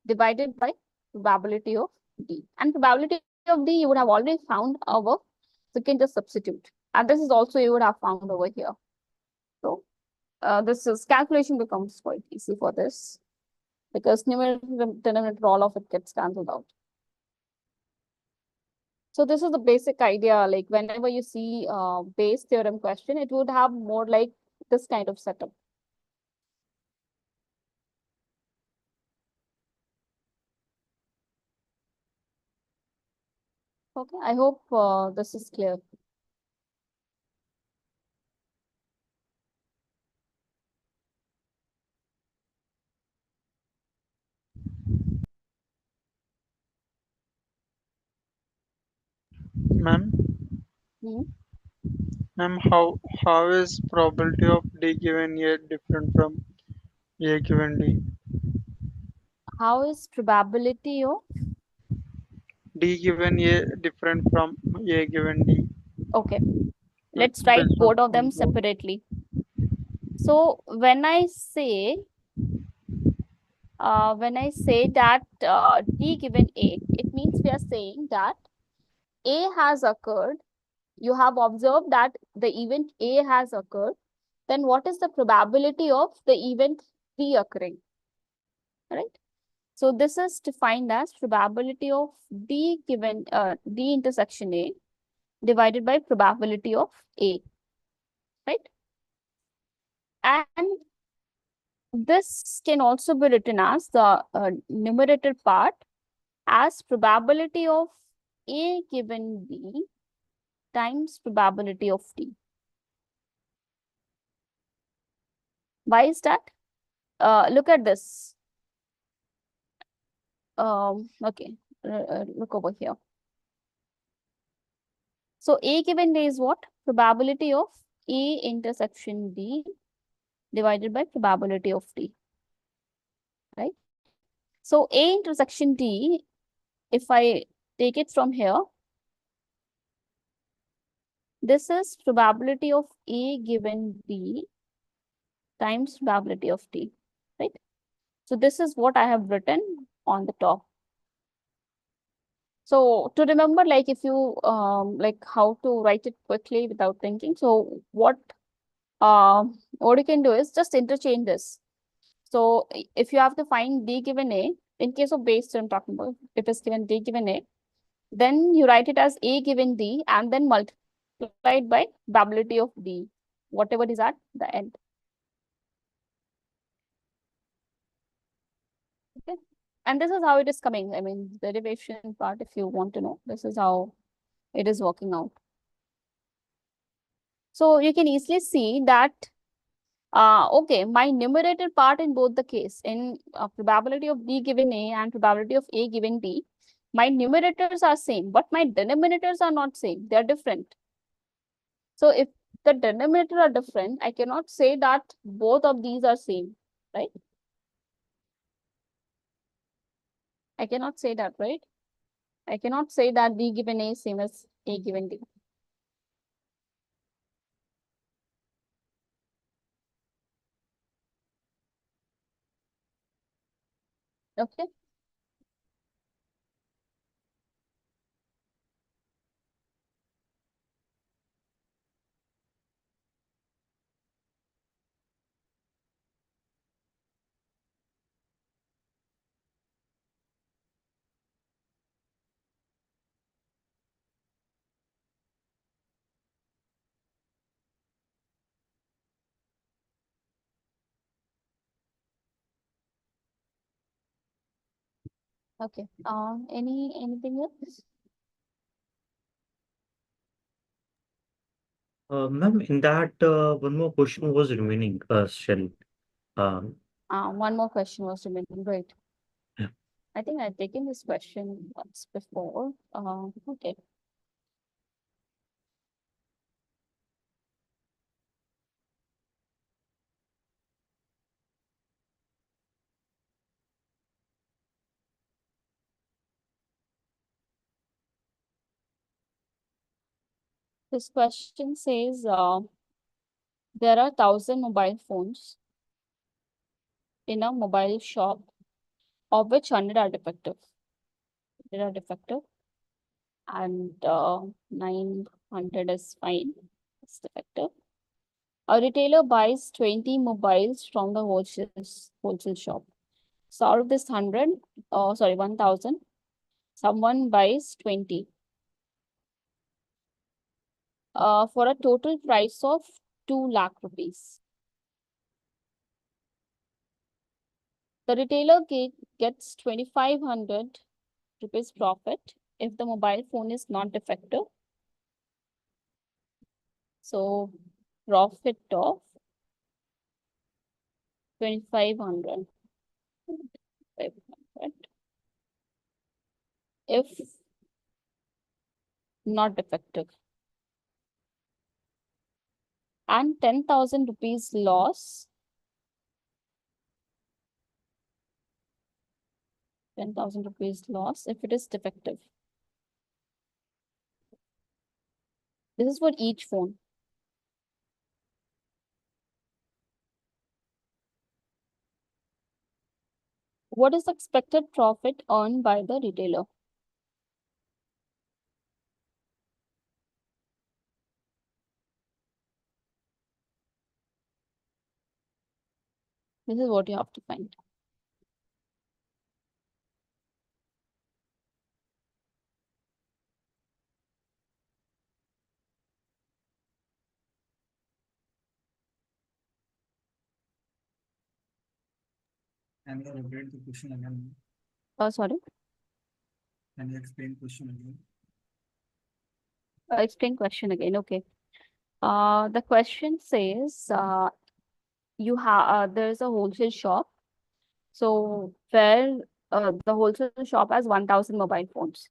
Speaker 1: divided by probability of D. And probability of D you would have already found over, so you can just substitute. And this is also you would have found over here. So this is calculation becomes quite easy for this because numerator, denominator, all of it gets cancelled out. So this is the basic idea. Like whenever you see base theorem question, it would have more like this kind of setup. Okay, I hope this is clear.
Speaker 3: Ma'am, how is probability of D given A different from A given D?
Speaker 1: How is probability of
Speaker 3: D given A different from A given D?
Speaker 1: Okay, let's write
Speaker 3: Based
Speaker 1: both
Speaker 3: on
Speaker 1: of them
Speaker 3: control.
Speaker 1: separately. So when I say that D given A, it means we are saying that A has occurred. You have observed that the event A has occurred. Then what is the probability of the event D occurring? Right? So this is defined as probability of D given D intersection A divided by probability of A. Right? And this can also be written as the numerator part as probability of A given B times probability of t. Why is that? Look at this. Okay, look over here. So A given D is what? Probability of A intersection D divided by probability of D, right? So A intersection D, if I take it from here, this is probability of A given D times probability of D, right? So this is what I have written on the top. So to remember, like if you like how to write it quickly without thinking. So what you can do is just interchange this. So if you have to find D given A, in case of base term talking about, if it's given D given A, then you write it as A given D and then multiplied by probability of D, whatever is at the end. Okay. And this is how it is coming. I mean, the derivation part, if you want to know, this is how it is working out. So you can easily see that, okay, my numerator part in both the case, in probability of D given A and probability of A given D, my numerators are same, but my denominators are not same. They are different. So if the denominator are different, I cannot say that both of these are same, right? I cannot say that, right? I cannot say that D given A is same as A given D. Okay. Okay. Anything else?
Speaker 2: Ma'am, in that one more question was remaining, Shell.
Speaker 1: One more question was remaining. Great.
Speaker 2: Yeah.
Speaker 1: I think I've taken this question once before. Okay. This question says there are 1,000 mobile phones in a mobile shop, of which 100 are defective. They are defective, and 900 is fine. It's defective. A retailer buys 20 mobiles from the wholesale shop. So out of this 100, sorry, 1,000, someone buys 20 for a total price of 2 lakh rupees. The retailer gets 2,500 rupees profit if the mobile phone is not defective. So profit of 2,500 if not defective, and 10,000 rupees loss, 10,000 rupees loss if it is defective. This is for each phone. What is the expected profit earned by the retailer? This is what you have to find.
Speaker 5: Can you repeat the question again?
Speaker 1: Sorry.
Speaker 5: Can you explain question again?
Speaker 1: explain question again. Okay. The question says, you have there's a wholesale shop. So where the wholesale shop has 1,000 mobile phones,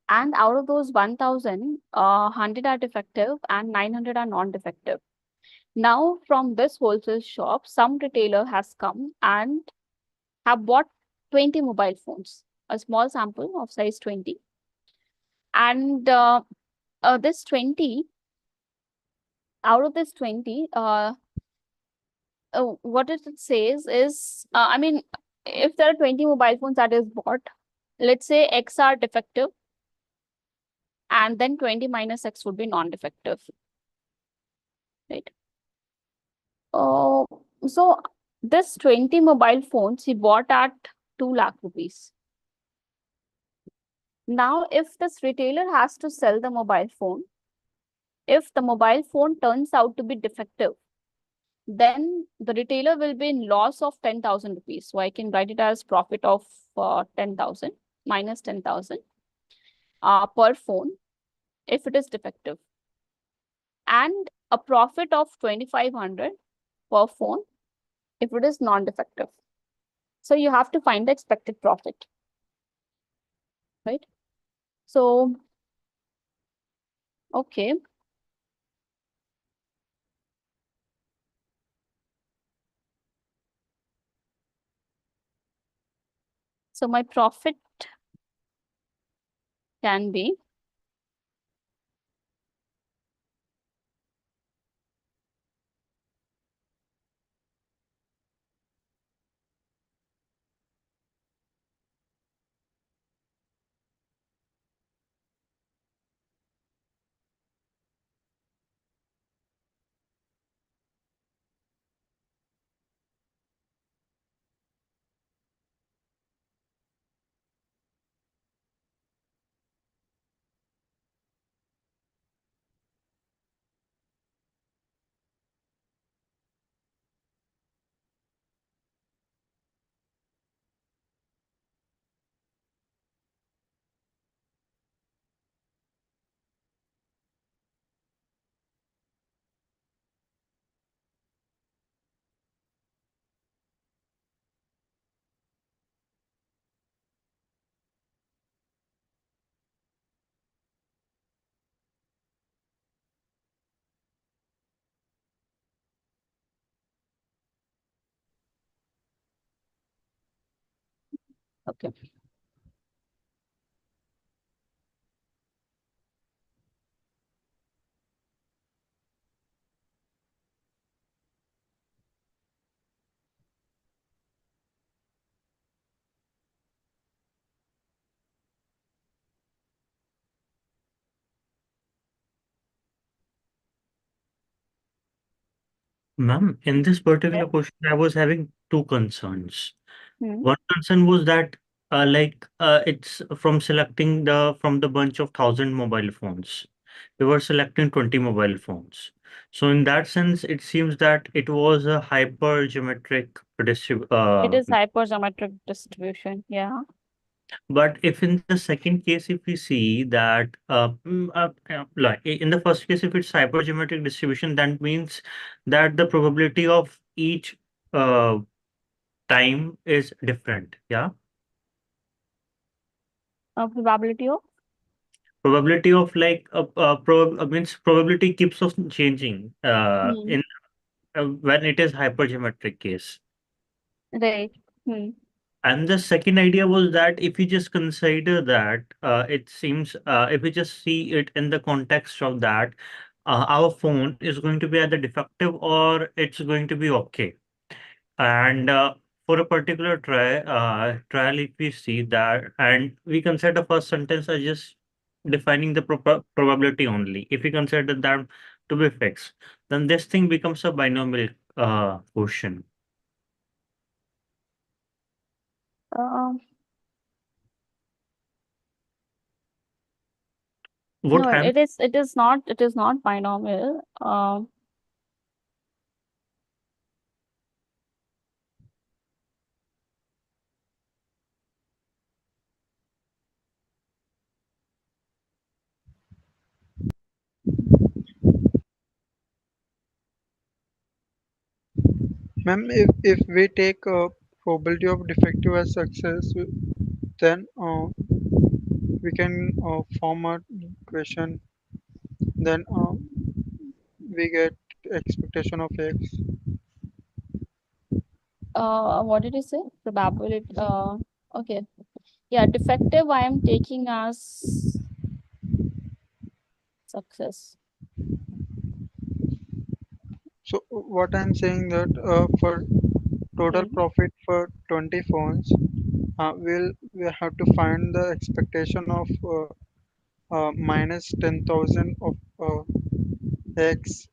Speaker 1: and out of those 1,000, 100 are defective and 900 are non-defective. Now, from this wholesale shop, some retailer has come and have bought 20 mobile phones, a small sample of size 20. And this 20, out of this 20, what it says is, I mean, if there are 20 mobile phones that is bought, let's say X are defective, and then 20 minus X would be non-defective, right? So this 20 mobile phones he bought at 2 lakh rupees. Now, if this retailer has to sell the mobile phone, if the mobile phone turns out to be defective, then the retailer will be in loss of 10,000 rupees. So I can write it as profit of 10,000 minus 10,000 per phone if it is defective, and a profit of 2,500 per phone if it is non-defective. So you have to find the expected profit, right? So, okay. So my profit can be okay.
Speaker 2: Ma'am, in this particular
Speaker 1: Yes.
Speaker 2: question, I was having two concerns.
Speaker 1: Hmm.
Speaker 2: One concern was that, it's from selecting from the bunch of 1,000 mobile phones. We were selecting 20 mobile phones. So in that sense, it seems that it was a hypergeometric distrib
Speaker 1: It is hypergeometric distribution. Yeah.
Speaker 2: but if in the second case, if we see that, like in the first case, if it's hypergeometric distribution, that means that the probability of each uh, time is different. Yeah.
Speaker 1: Probability of.
Speaker 2: Probability of like means probability keeps on changing
Speaker 1: Hmm.
Speaker 2: in when it is hypergeometric case.
Speaker 1: Right. Hmm.
Speaker 2: And the second idea was that if you just consider that, it seems, if we just see it in the context of that, our phone is going to be either defective or it's going to be okay. And for a particular trial, if we see that, and we consider the first sentence as just defining the probability only. If we consider that to be fixed, then this thing becomes a binomial question.
Speaker 1: Um,
Speaker 2: What
Speaker 1: no,
Speaker 2: I'm
Speaker 1: it is not binomial.
Speaker 3: Ma'am, if we take probability of defective as success, then we can form a question. Then we get expectation of x.
Speaker 1: What did you say? Probability. Okay. Yeah, defective I am taking as success.
Speaker 3: So what I'm saying that for total
Speaker 1: Hmm.
Speaker 3: profit for 20 phones, we have to find the expectation of minus 10,000 of x.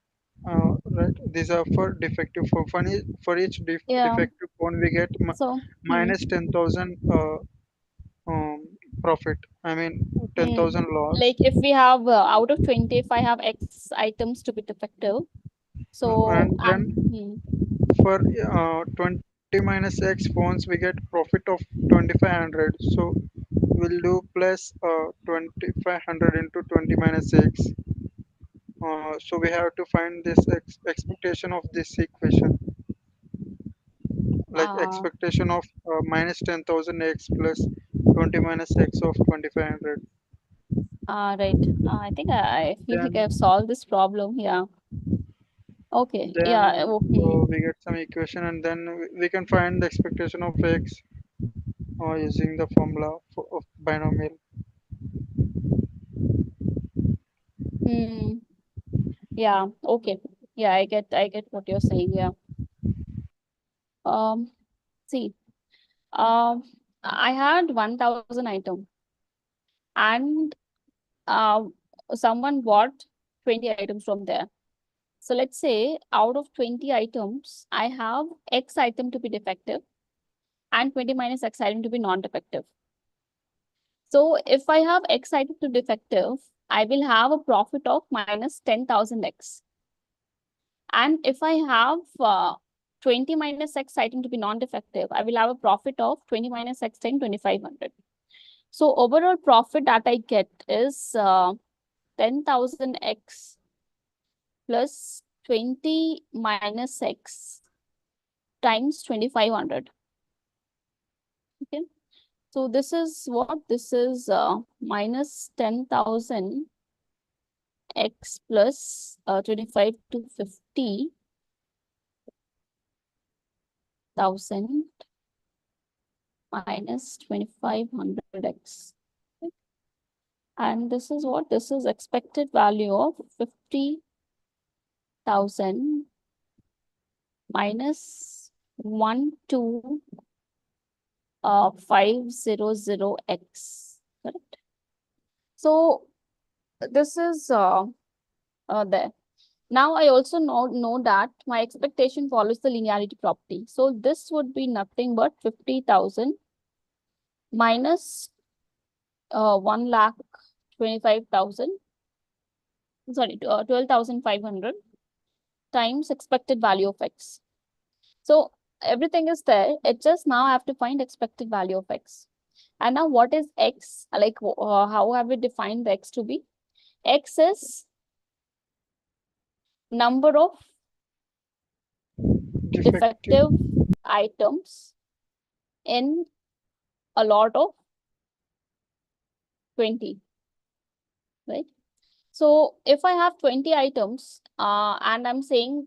Speaker 3: Right, these are for defective phone. For each
Speaker 1: Yeah.
Speaker 3: defective phone, we get
Speaker 1: So,
Speaker 3: minus 10,000 um, profit. I mean,
Speaker 1: hmm.
Speaker 3: 10,000 loss.
Speaker 1: Like if we have out of 20, if I have X items to be defective, so
Speaker 3: And then for 20 minus x phones, we get profit of 2500. So we'll do plus 2500 into 20 minus x. So we have to find this expectation of this equation, like
Speaker 1: uh,
Speaker 3: expectation of minus 10,000 x plus 20 minus x of 2500.
Speaker 1: right. I think I feel like I've
Speaker 3: Then
Speaker 1: solved this problem. Yeah. Okay.
Speaker 3: then
Speaker 1: Yeah.
Speaker 3: we get some equation, and then we can find the expectation of x using the formula of binomial.
Speaker 1: Hmm. Yeah. Okay. Yeah, I get what you're saying. Yeah. Um, see, um, I had 1,000 item and uh, someone bought 20 items from there. So let's say out of 20 items, I have X item to be defective and 20 minus X item to be non-defective. So if I have X item to defective, I will have a profit of minus 10,000 X. And if I have 20 minus X item to be non-defective, I will have a profit of 20 minus X times 2,500. So overall profit that I get is 10,000 X plus 20 minus X times 2,500. Okay. So this is what? This is minus 10,000 X plus 25 to 50,000 minus 2,500 X. Okay. And this is what? This is expected value of 50,000 minus 12,500X. Correct. So this is there. Now I also know that my expectation follows the linearity property. So this would be nothing but 50,000 minus 1,25,000. Sorry, 12,500 times expected value of X. So everything is there. It just now I have to find expected value of X. And now what is X? Like how have we defined the X to be? X is number of
Speaker 3: Defective.
Speaker 1: defective items in a lot of 20, right? So if I have 20 items and I'm saying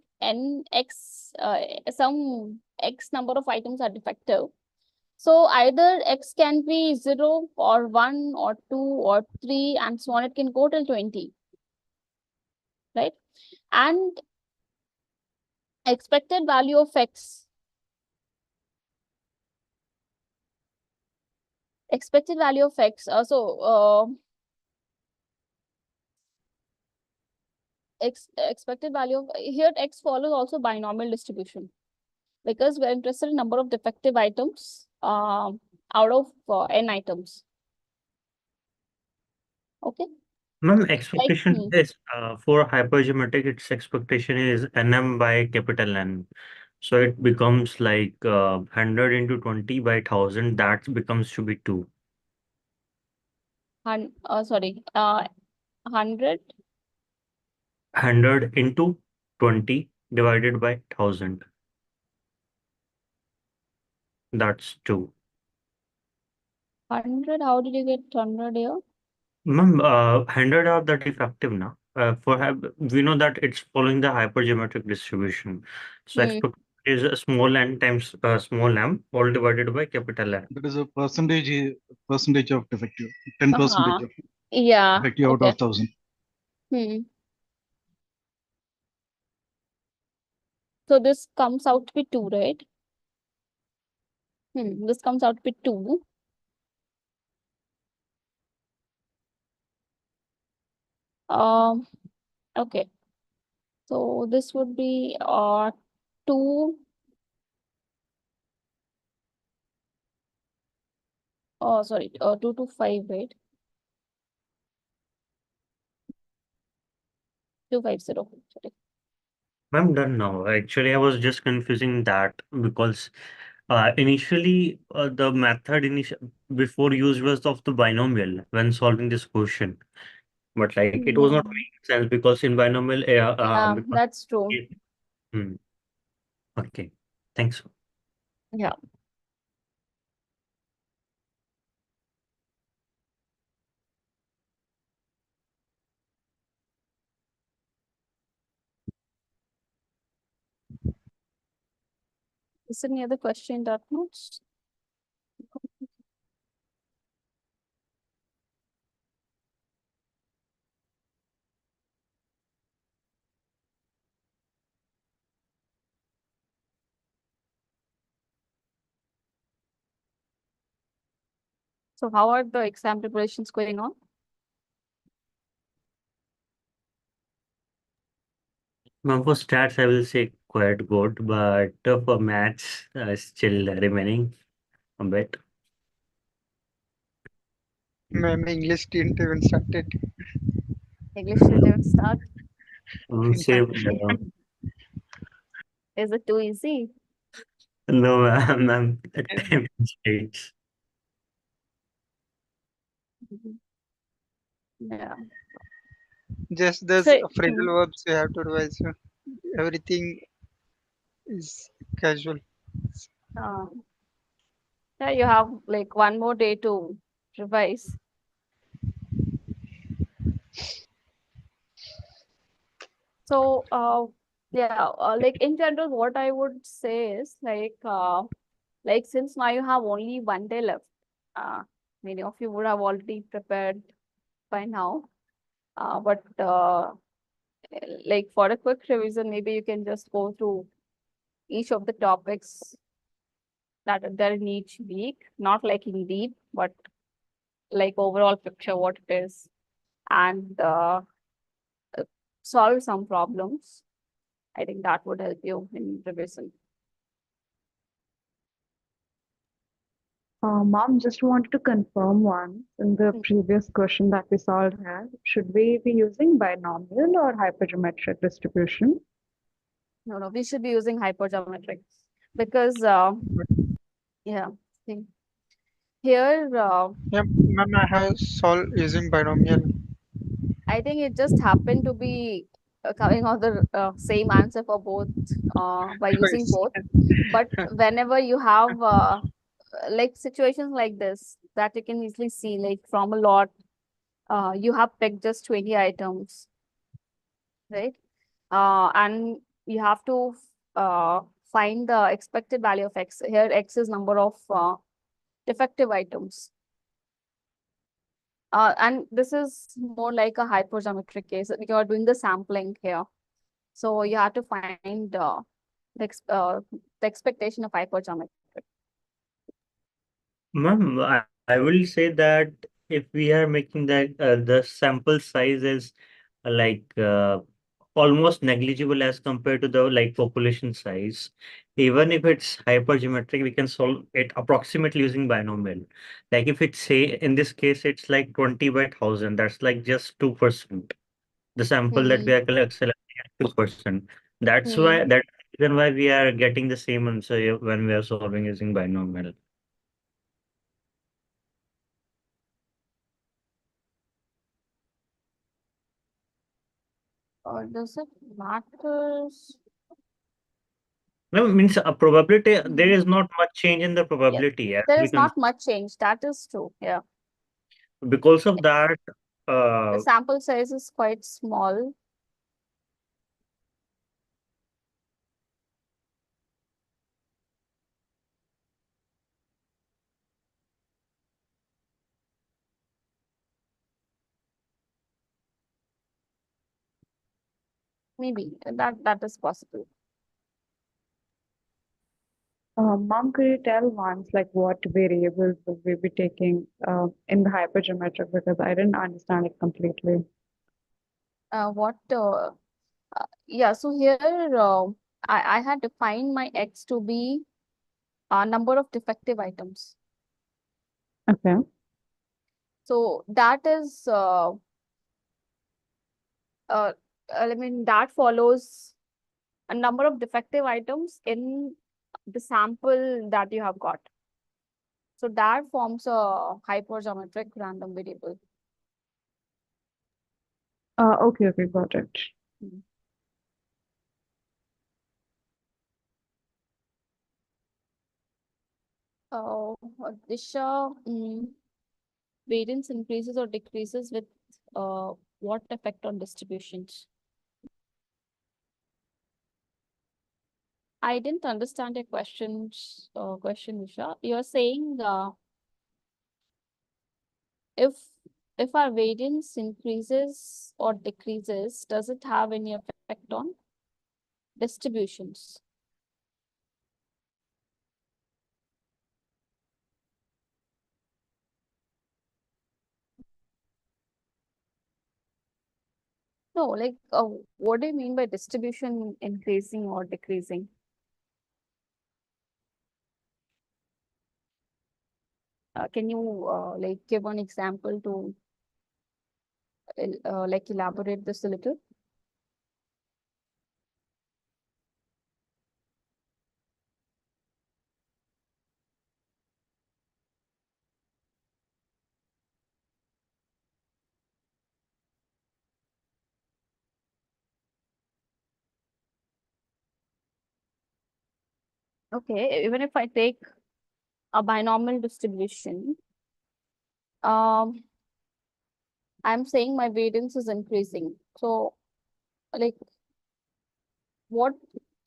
Speaker 1: some X number of items are defective. So either X can be 0 or 1 or 2 or 3 and so on. It can go till 20, right? And expected value of X. Expected value of X. Expected value of here X follows also binomial distribution because we're interested in number of defective items out of n items. Okay.
Speaker 2: Ma'am,
Speaker 1: Like
Speaker 2: expectation is for hypergeometric, its expectation is nm by capital N. So it becomes like 100 into 20 by 1000. That becomes to be 2.
Speaker 1: sorry, 100
Speaker 2: 100 into 20 divided by 1000. That's 2.
Speaker 1: 100, how did you get 100 here?
Speaker 2: Ma'am, 100 are the defective now. We know that it's following the hypergeometric distribution. So
Speaker 1: Hmm.
Speaker 2: expect is a small n times small m all divided by capital N.
Speaker 5: That is a percentage of defective. 10
Speaker 1: Uh-huh.
Speaker 5: percentage of
Speaker 1: Yeah,
Speaker 5: defective out
Speaker 1: okay.
Speaker 5: of 1,000.
Speaker 1: Hmm. So this comes out to be 2, right? This comes out to be 2. Um, okay. So this would be 2. Oh, sorry, 2 to 5, right? 250. Sorry.
Speaker 2: I'm done now. Actually, I was just confusing that because initially the method before used was of the binomial when solving this question. But like it was not
Speaker 1: Yeah,
Speaker 2: making sense because in binomial,
Speaker 1: yeah,
Speaker 2: because
Speaker 1: that's true.
Speaker 2: Hmm, okay, thanks.
Speaker 1: Yeah. Is there any other question that notes? So how are the exam preparations going on?
Speaker 2: Now for stats, I will say quite good, but for maths, still remaining a bit.
Speaker 3: Ma'am, English didn't even started.
Speaker 1: English didn't even start.
Speaker 2: Same.
Speaker 1: Is it too easy?
Speaker 2: No, ma'am, time constraints.
Speaker 1: Mhm. Yeah.
Speaker 3: Just those
Speaker 1: So,
Speaker 3: phrasal verbs you have to revise. Everything is casual.
Speaker 1: uh, yeah, you have like one more day to revise. So, yeah, like in general, what I would say is like since now you have only one day left, many of you would have already prepared by now. But like for a quick revision, maybe you can just go through each of the topics that are there in each week, not like in deep, but like overall picture what it is, and solve some problems. I think that would help you in revision.
Speaker 6: Mom, just wanted to confirm one. In the
Speaker 1: Mm.
Speaker 6: previous question that we solved here, should we be using binomial or hypergeometric distribution?
Speaker 1: No, no, we should be using hypergeometric because yeah, see, here
Speaker 3: Yeah, ma'am, I have solved using binomial.
Speaker 1: I think it just happened to be coming out the same answer for both by using
Speaker 3: Twice.
Speaker 1: both. But whenever you have like situations like this that you can easily see, like from a lot, you have picked just 20 items, right? And you have to uh, find the expected value of x. Here, x is number of defective items. And this is more like a hypergeometric case. You are doing the sampling here. So you have to find the expectation of hypergeometric.
Speaker 2: Ma'am, I will say that if we are making that the sample size is like almost negligible as compared to the like population size, even if it's hypergeometric, we can solve it approximately using binomial. Like if it's say in this case it's like 20 by 1,000, that's like just 2%. The sample that we
Speaker 1: Mm-hmm.
Speaker 2: are selecting at 2%. That's
Speaker 1: Hmm.
Speaker 2: why that's the reason why we are getting the same answer when we are solving using binomial.
Speaker 1: Does it matter?
Speaker 2: No, means a probability, there is not much change in the
Speaker 1: Yes,
Speaker 2: probability as
Speaker 1: there
Speaker 2: we
Speaker 1: is
Speaker 2: can,
Speaker 1: not much change. That is true. Yeah.
Speaker 2: because of that,
Speaker 1: The sample size is quite small. Maybe that is possible.
Speaker 6: Mom, could you tell once like what variables will we be taking in the hypergeometric because I didn't understand it completely.
Speaker 1: What yeah, so here I had defined my x to be a number of defective items.
Speaker 6: Okay.
Speaker 1: So that is uh, I mean that follows a number of defective items in the sample that you have got. So that forms a hypergeometric random variable.
Speaker 6: Okay, got it.
Speaker 1: Mm. Disha, variance increases or decreases with what effect on distributions? I didn't understand your question, Disha. You're saying if if our variance increases or decreases, does it have any effect on distributions? No, like what do you mean by distribution increasing or decreasing? Can you like give one example to like elaborate this a little? Okay, even if I take a binomial distribution, um, I'm saying my variance is increasing. So, like, what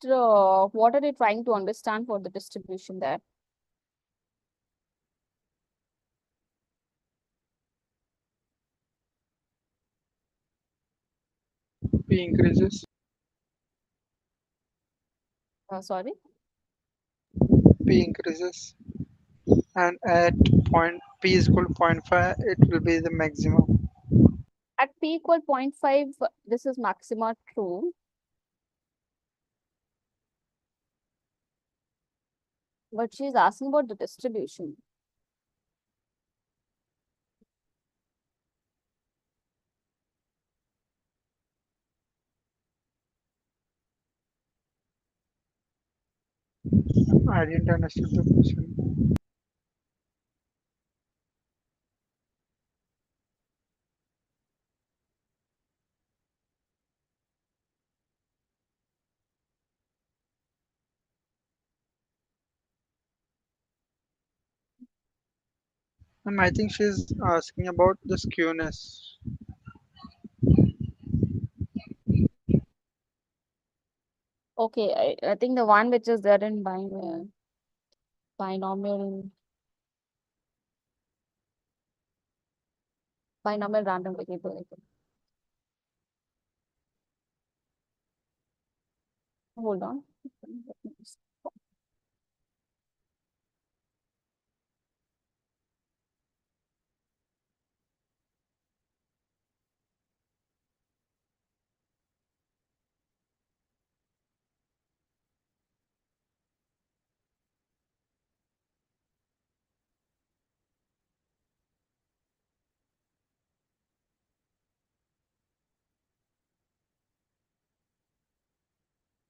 Speaker 1: what are they trying to understand for the distribution there?
Speaker 3: P increases.
Speaker 1: Sorry.
Speaker 3: P increases. And at point P is equal to 0.5, it will be the maximum.
Speaker 1: At p equal 0.5, this is maxima true. But she's asking about the distribution.
Speaker 3: I didn't understand the question. I think she's asking about the skewness.
Speaker 1: Okay, I think the one which is there in binomial binomial random variable. I think. Hold on. Let me just-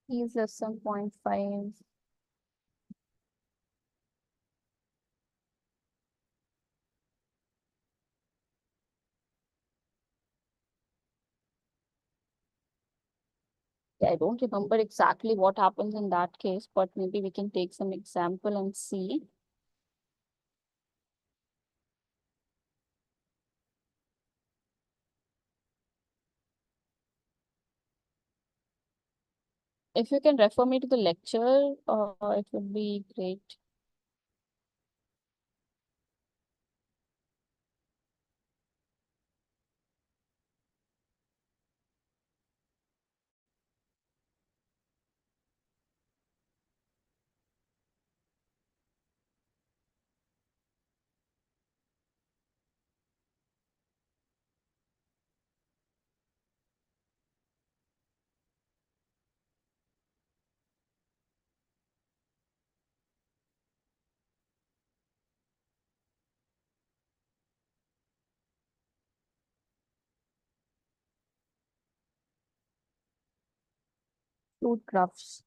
Speaker 1: P is less than 0.5. I don't remember exactly what happens in that case, but maybe we can take some example and see. If you can refer me to the lecture, it would be great. Fruit graphs.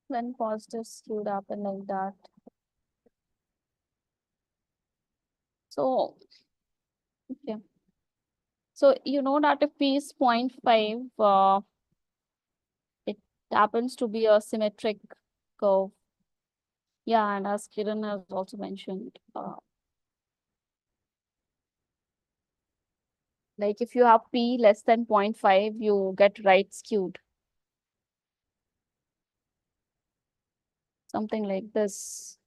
Speaker 1: When positive skewed happen like that. So, okay. So you know that if P is 0.5, it happens to be a symmetric curve. Yeah, and as Kiran has also mentioned, like if you have P less than 0.5, you get right skewed. Something like this.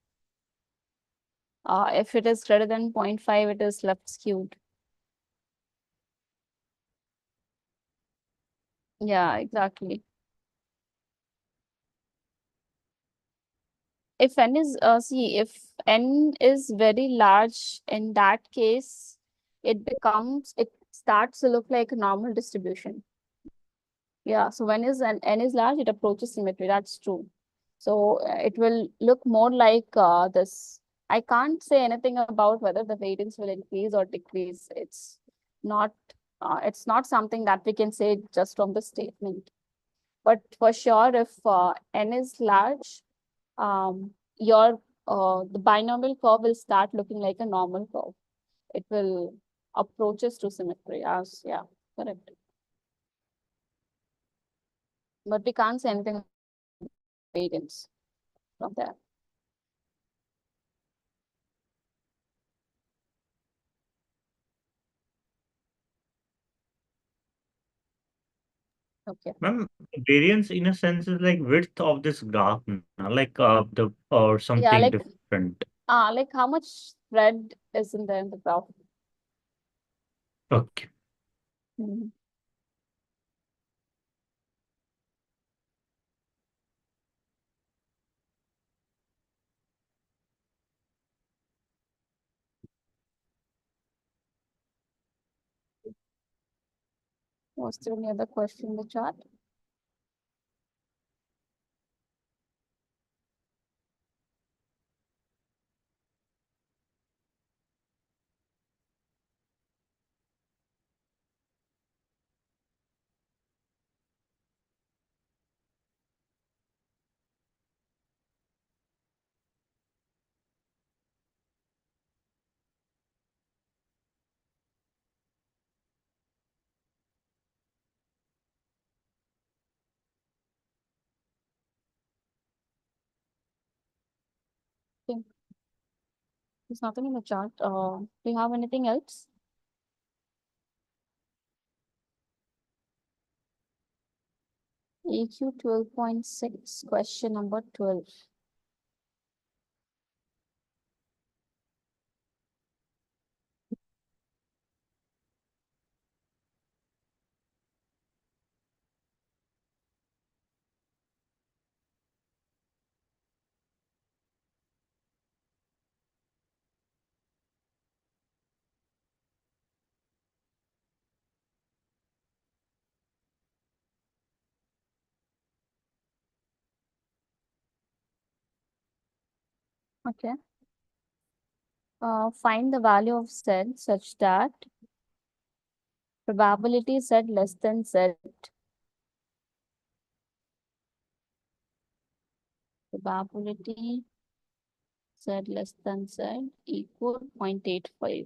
Speaker 1: If it is greater than 0.5, it is left skewed. Yeah, exactly. If n is, see, if n is very large, in that case, it starts to look like a normal distribution. Yeah, so when n is large, it approaches symmetry. That's true. So it will look more like this. I can't say anything about whether the variance will increase or decrease. Not it's not something that we can say just from the statement. But for sure, if n is large, your the binomial curve will start looking like a normal curve. It will approaches to symmetry as, yeah, correct. But we can't say anything variance from there. Okay.
Speaker 2: Ma'am, variance in a sense is like width of this graph, like the or
Speaker 1: Yeah,
Speaker 2: something different.
Speaker 1: like how much spread is in there in the graph?
Speaker 2: Okay.
Speaker 1: Mhm. Was there any other question in the chat? Okay. There's nothing in the chat. Do you have anything else? EQ 12.6, question number 12. Okay. Find the value of z such that probability z less than z probability z less than z equal 0.85.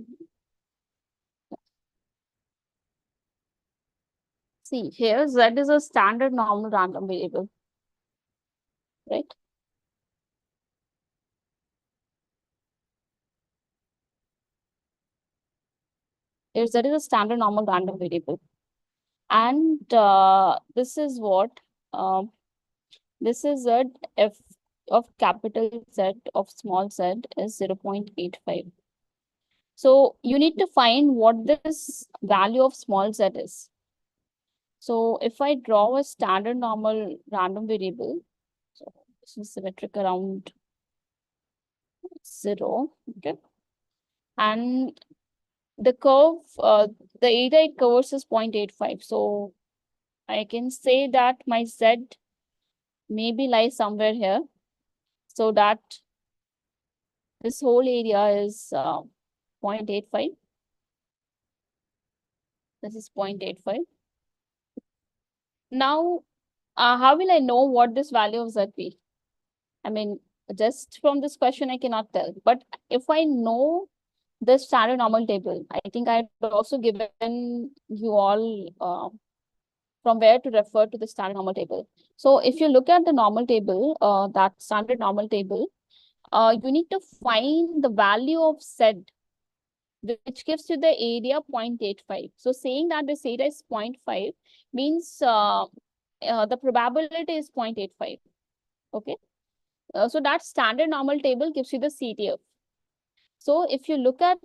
Speaker 1: See, here z is a standard normal random variable, right? Here z is a standard normal random variable. And this is what, this is z f of capital Z of small z is 0.85. So you need to find what this value of small z is. So if I draw a standard normal random variable, so this is symmetric around 0, okay, and the curve, the area it covers is 0.85. So I can say that my z maybe lies somewhere here, so that this whole area is 0.85. This is 0.85. Now, how will I know what this value of z be? I mean, just from this question, I cannot tell. But if I know the standard normal table, I think I've also given you all from where to refer to the standard normal table. So if you look at the normal table, that standard normal table, you need to find the value of z, which gives you the area 0.85. So saying that this area is 0.5 means the probability is 0.85. Okay. So that standard normal table gives you the CTF. So if you look at,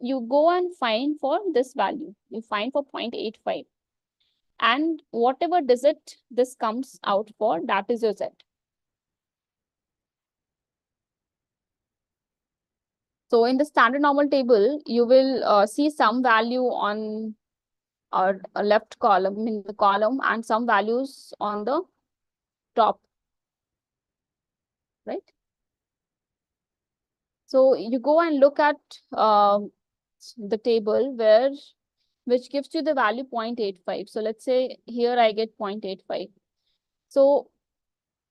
Speaker 1: you go and find for this value, you find for 0.85. And whatever digit this comes out for, that is your z. So in the standard normal table, you will see some value on a left column in the column and some values on the top, right? So you go and look at the table which gives you the value 0.85. So let's say here I get 0.85. So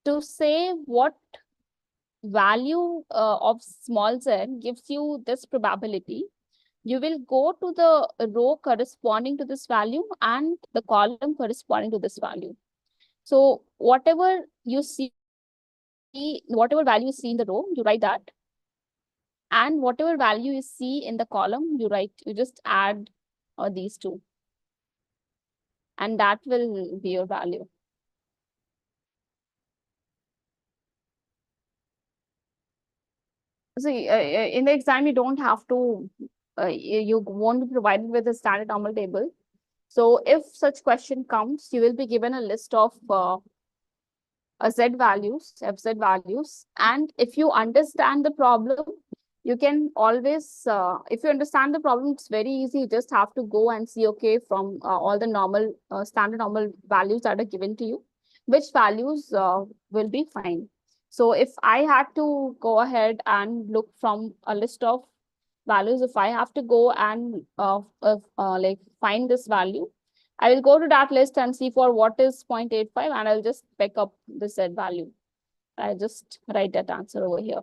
Speaker 1: to say what value of small z gives you this probability, you will go to the row corresponding to this value and the column corresponding to this value. So whatever you see, whatever value you see in the row, you write that. And whatever value you see in the column, you just add these two. And that will be your value. See, in the exam, you don't have to, you won't be provided with a standard normal table. So if such question comes, you will be given a list of z values, fz values. And if you understand the problem, you can always, if you understand the problem, it's very easy. You just have to go and see, okay, from all the normal, standard normal values that are given to you, which values will be fine. So if I had to go ahead and look from a list of values, if I have to go and like find this value, I will go to that list and see for what is 0.85 and I'll just pick up the z value. I just write that answer over here.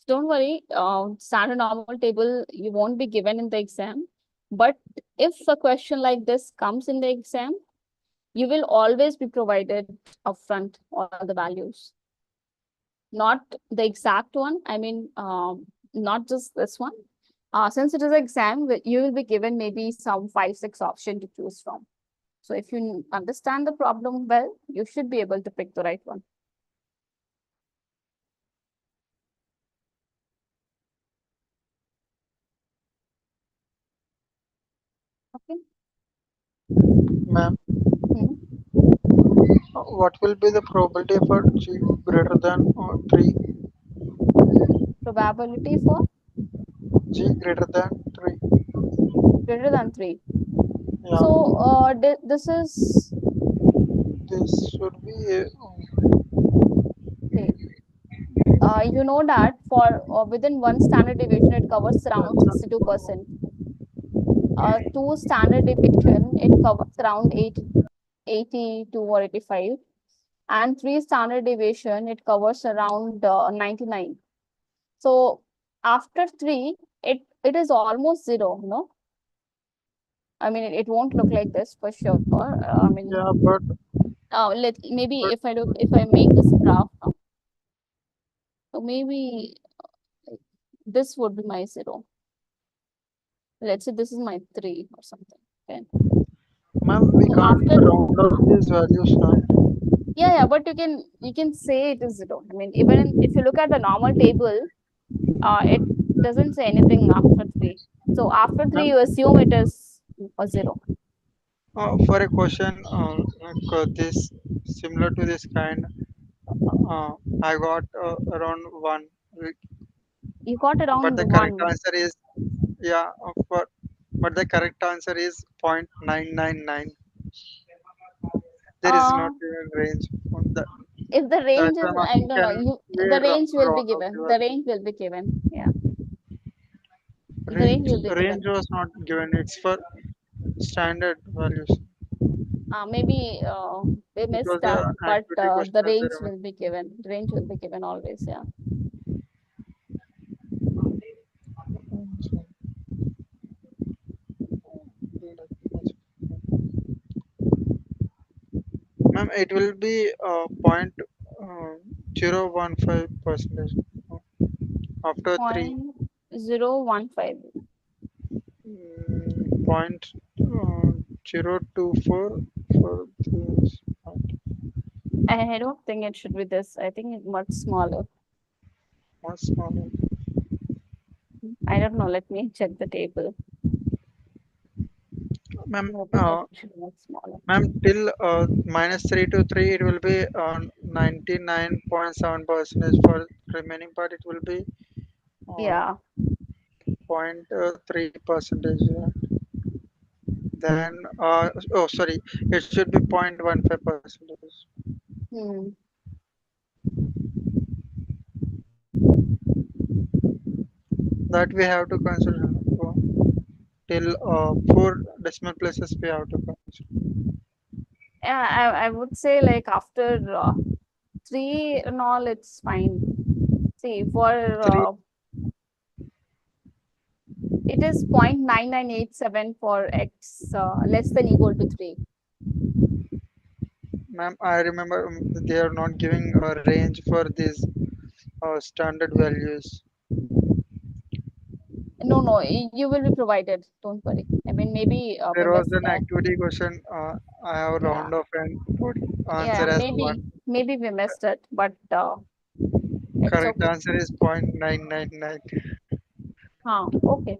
Speaker 1: Don't worry, standard normal table you won't be given in the exam. But if a question like this comes in the exam, you will always be provided upfront all the values. Not the exact one, I mean, not just this one. Since it is an exam, you will be given maybe some 5-6 options to choose from. So if you understand the problem well, you should be able to pick the right one. Okay.
Speaker 3: Ma'am,
Speaker 1: Hmm.
Speaker 3: what will be the probability for g greater than 3?
Speaker 1: Probability for
Speaker 3: G greater than 3.
Speaker 1: greater than 3.
Speaker 3: Yeah,
Speaker 1: So this is,
Speaker 3: this should be
Speaker 1: okay. You know that for within one standard deviation, it covers around 62%. 2 standard deviation, it covers around 8. 82 or 85. And 3 standard deviation, it covers around 99. So after 3, it is almost 0, no? I mean, it won't look like this for sure. I mean,
Speaker 3: Yeah, but
Speaker 1: maybe
Speaker 3: but
Speaker 1: if I make this graph now, so maybe like, this would be my 0. Let's say this is my 3 or something. Okay.
Speaker 3: ma'am, we
Speaker 1: So
Speaker 3: can't
Speaker 1: after,
Speaker 3: round up these values, right?
Speaker 1: yeah, but you can say it is 0. I mean, if you look at the normal table, it doesn't say anything after 3. So after 3,
Speaker 3: Ma'am,
Speaker 1: you assume it is a 0.
Speaker 3: for a question like this similar to this kind, uh, I got around one,
Speaker 1: You got
Speaker 3: but
Speaker 1: around
Speaker 3: the correct
Speaker 1: 1.
Speaker 3: answer is yeah, but the correct answer is 0.999. There is
Speaker 1: Uh,
Speaker 3: not even range on that.
Speaker 1: if the
Speaker 3: That's
Speaker 1: range
Speaker 3: why
Speaker 1: is,
Speaker 3: I'm
Speaker 1: I
Speaker 3: asking,
Speaker 1: don't know,
Speaker 3: can we
Speaker 1: the range will be
Speaker 3: round up
Speaker 1: given.
Speaker 3: the
Speaker 1: The
Speaker 3: value?
Speaker 1: range will be given. Yeah, the range
Speaker 3: Range
Speaker 1: will be
Speaker 3: range
Speaker 1: given.
Speaker 3: was not given. It's for standard values.
Speaker 1: Maybe they
Speaker 3: It
Speaker 1: missed
Speaker 3: was
Speaker 1: that,
Speaker 3: an
Speaker 1: but
Speaker 3: activity question
Speaker 1: the
Speaker 3: as I
Speaker 1: range
Speaker 3: remember.
Speaker 1: will be given. The range will be given always. Yeah.
Speaker 3: Ma'am, it will be point 0.15 percentage after three
Speaker 1: 0.015.
Speaker 3: point 0.024 for this
Speaker 1: I don't think it should be this. I think it's much smaller.
Speaker 3: much smaller.
Speaker 1: I don't know. Let me check the table.
Speaker 3: Ma'am,
Speaker 1: I'm hoping it should be much smaller.
Speaker 3: ma'am, till minus 3 to 3, it will be 99.7 percentage. For remaining part, it will be uh,
Speaker 1: Yeah.
Speaker 3: point 3 percentage. Then, oh, sorry, it should be 0.15 percentage.
Speaker 1: Hmm.
Speaker 3: That we have to consider till 4 decimal places we have to consider.
Speaker 1: Yeah, I would say like after 3 and all, it's fine. See, for
Speaker 3: 3,
Speaker 1: it is 0.9987 for x less than equal to 3.
Speaker 3: ma'am, I remember they are not giving a range for these standard values.
Speaker 1: No, no, you will be provided. Don't worry. I mean, maybe we
Speaker 3: There was
Speaker 1: missed
Speaker 3: an
Speaker 1: that.
Speaker 3: activity question. I have
Speaker 1: Yeah,
Speaker 3: round off and put
Speaker 1: yeah,
Speaker 3: answer as
Speaker 1: maybe we missed it, but it's
Speaker 3: correct
Speaker 1: okay.
Speaker 3: answer is 0.999.
Speaker 1: Okay.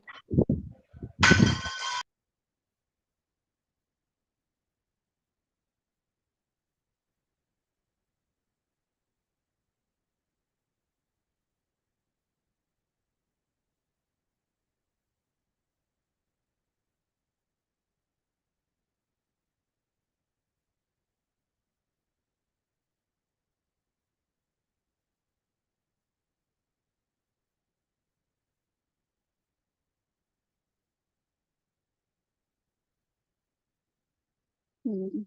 Speaker 1: Hmm.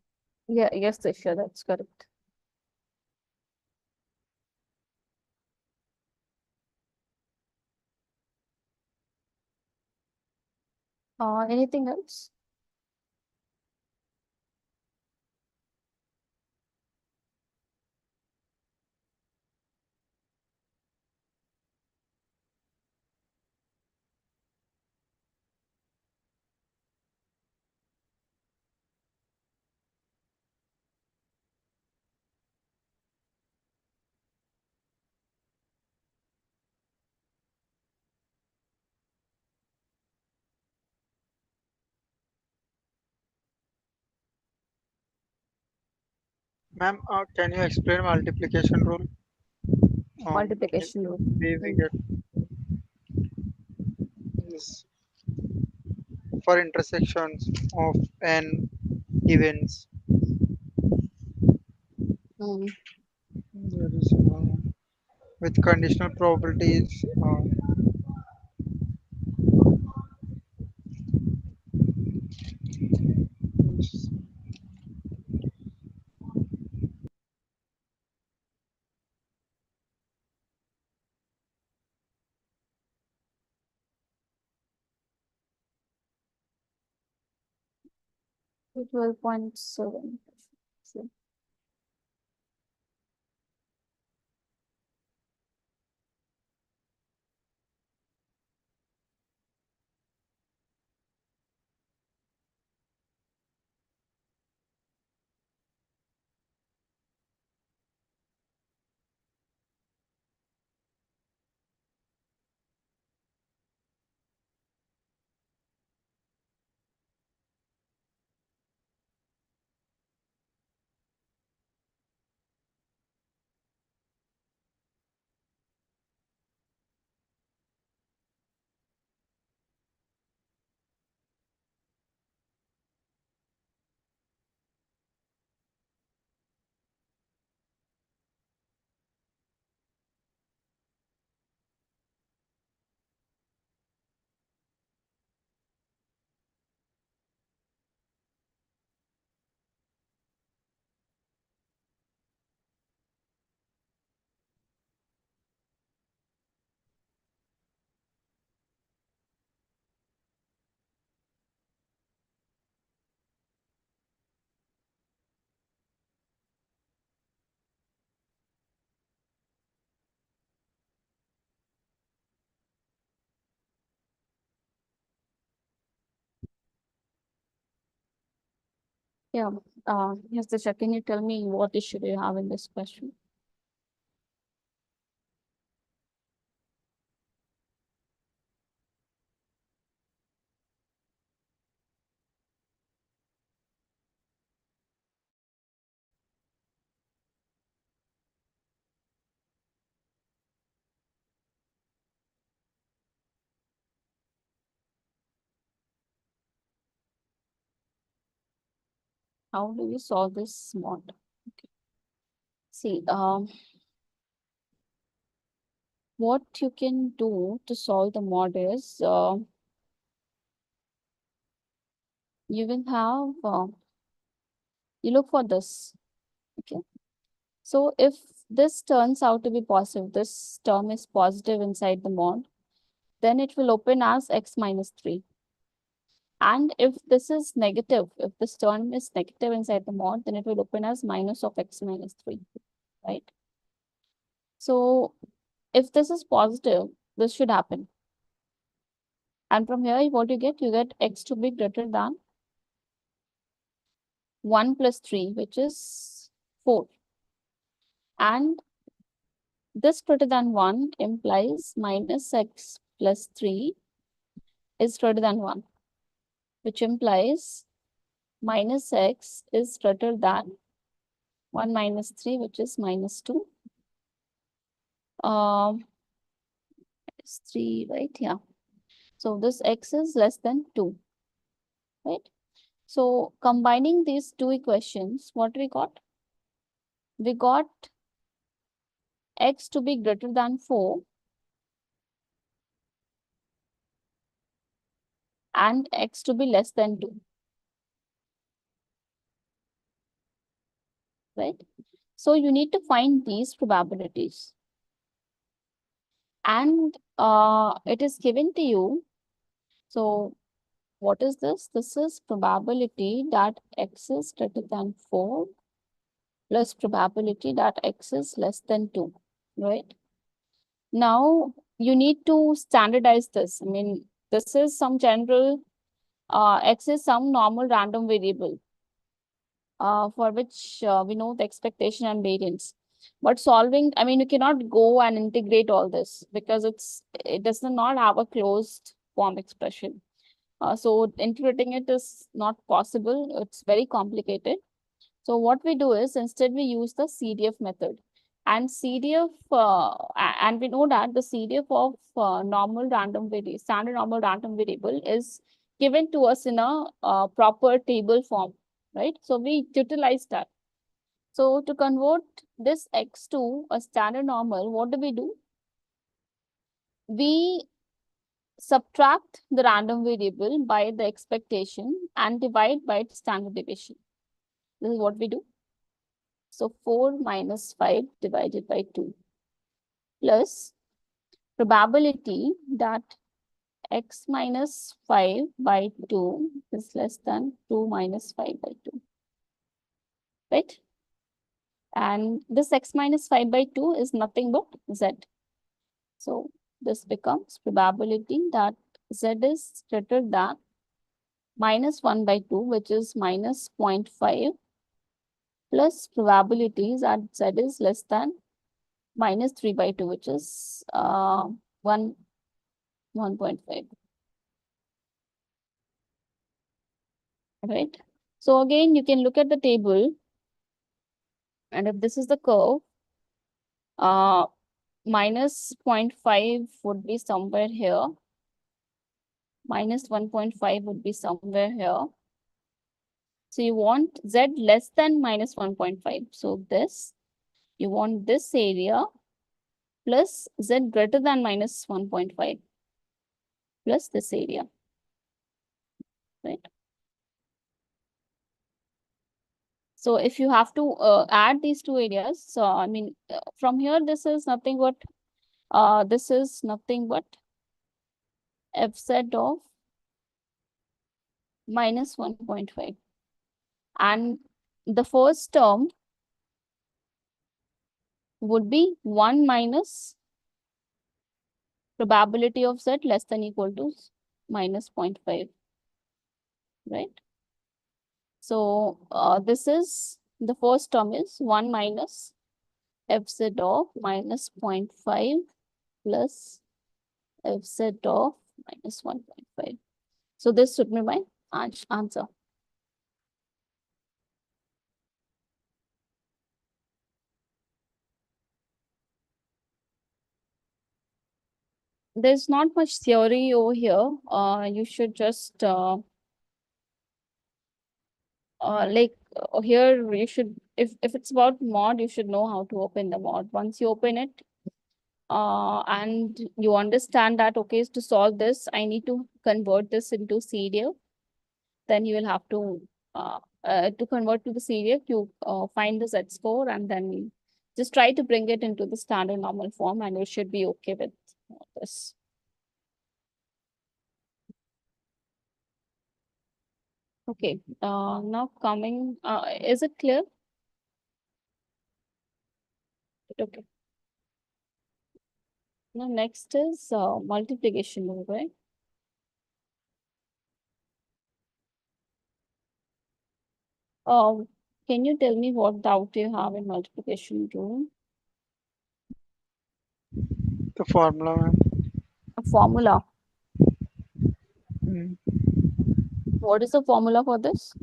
Speaker 1: Yeah, yes, Tisha, that's correct. Anything else?
Speaker 3: Ma'am, can you explain multiplication rule? If
Speaker 1: Multiplication rule.
Speaker 3: we
Speaker 1: Hmm.
Speaker 3: get this for intersections of n events.
Speaker 1: Hmm.
Speaker 3: There is with conditional probabilities.
Speaker 1: 12.7. Yeah. Yes, Disha, can you tell me what issue do you have in this question? How do you solve this mod? Okay. See, what you can do to solve the mod is you will have you look for this. Okay. So if this turns out to be positive, this term is positive inside the mod, then it will open as x minus 3. And if this is negative, if this term is negative inside the mod, then it will open as minus of x minus 3, right? So if this is positive, this should happen. And from here, what you get x to be greater than 1 plus 3, which is 4. And this greater than 1 implies minus x plus 3 is greater than 1, which implies minus x is greater than 1 minus 3, which is minus 2. It's 3, right? Yeah. So this x is less than 2, right? So combining these two equations, what we got? We got x to be greater than 4 and x to be less than 2, right? So you need to find these probabilities. And it is given to you. So what is this? This is probability that x is greater than 4 plus probability that x is less than 2, right? Now you need to standardize this. I mean, this is some general, x is some normal random variable for which we know the expectation and variance. But solving, I mean, you cannot go and integrate all this because it does not have a closed form expression. So integrating it is not possible. It's very complicated. So what we do is instead we use the CDF method. And CDF, and we know that the CDF of normal random variable, standard normal random variable is given to us in a proper table form, right? So we utilize that. So to convert this x to a standard normal, what do? We subtract the random variable by the expectation and divide by its standard deviation. This is what we do. So 4 minus 5 divided by 2 plus probability that x minus 5 by 2 is less than 2 minus 5 by 2, right? And this x minus 5 by 2 is nothing but z. So this becomes probability that z is greater than minus 1 by 2, which is minus 0.5, plus probabilities that z is less than minus 3 by 2, which is 1.5. Right? So again, you can look at the table, and if this is the curve, minus 0.5 would be somewhere here, minus 1.5 would be somewhere here. So you want z less than minus 1.5. So this, you want this area plus z greater than minus 1.5 plus this area, right? So if you have to add these two areas, so I mean, from here, this is nothing but fz of minus 1.5. And the first term would be 1 minus probability of z less than equal to minus 0.5, right? So this is, the first term is 1 minus fz of minus 0.5 plus fz of minus 1.5. So this should be my answer. There's not much theory over here. You should just here you should, if it's about mod, you should know how to open the mod. Once you open it, and you understand that, okay, to solve this, I need to convert this into CDF, then you will have to convert to the CDF, you find the z-score, and then just try to bring it into the standard normal form, and you should be okay with this. Okay, now coming, is it clear? Okay. Now next is multiplication rule, right? Can you tell me what doubt you have in multiplication rule?
Speaker 3: The formula, ma'am.
Speaker 1: A formula.
Speaker 3: Mm,
Speaker 1: What is the formula for this?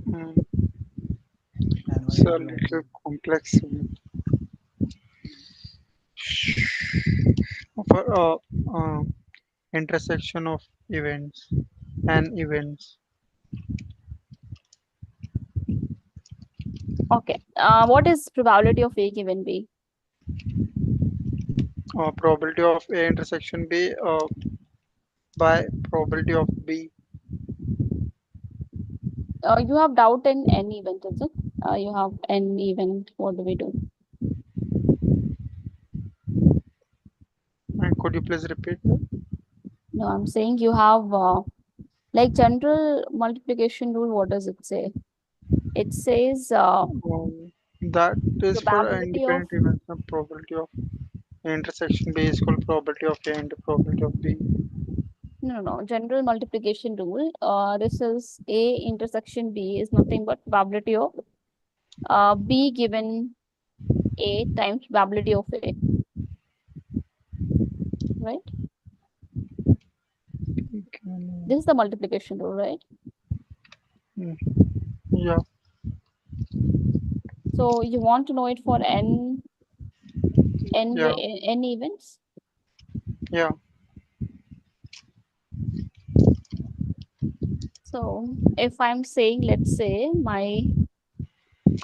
Speaker 3: mm. It's a little complex. For intersection of events and events.
Speaker 1: Okay. What is probability of A given B?
Speaker 3: Probability of A intersection B by probability of B.
Speaker 1: You have doubt in n event, is it? You have n event. What do we do?
Speaker 3: And could you please repeat that?
Speaker 1: No, I'm saying you have like general multiplication rule. What does it say? It says
Speaker 3: That is for
Speaker 1: probability of,
Speaker 3: independent events. The probability of A intersection B is called probability of A and probability of B.
Speaker 1: no, general multiplication rule. This is A intersection B is nothing but probability of B given A times probability of A, right? This is the multiplication rule, right?
Speaker 3: Yeah,
Speaker 1: So you want to know it for n
Speaker 3: yeah,
Speaker 1: events.
Speaker 3: yeah.
Speaker 1: So if I'm saying, let's say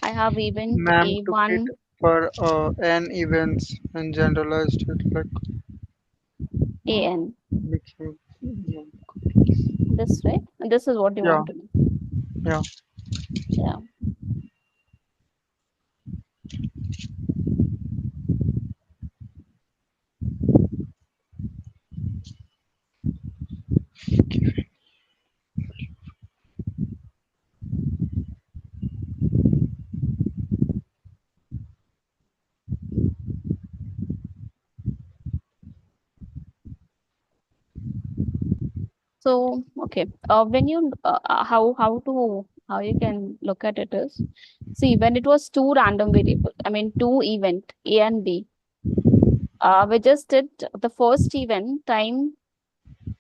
Speaker 1: I have event
Speaker 3: Ma'am took it
Speaker 1: A1
Speaker 3: for n events and generalized it like
Speaker 1: AN.
Speaker 3: became, yeah,
Speaker 1: This, right? And this is what you
Speaker 3: yeah,
Speaker 1: want to know.
Speaker 3: yeah.
Speaker 1: Yeah. So, okay, when you how you can look at it is, see, when it was two random variable, I mean two event A and B, we just did the first event time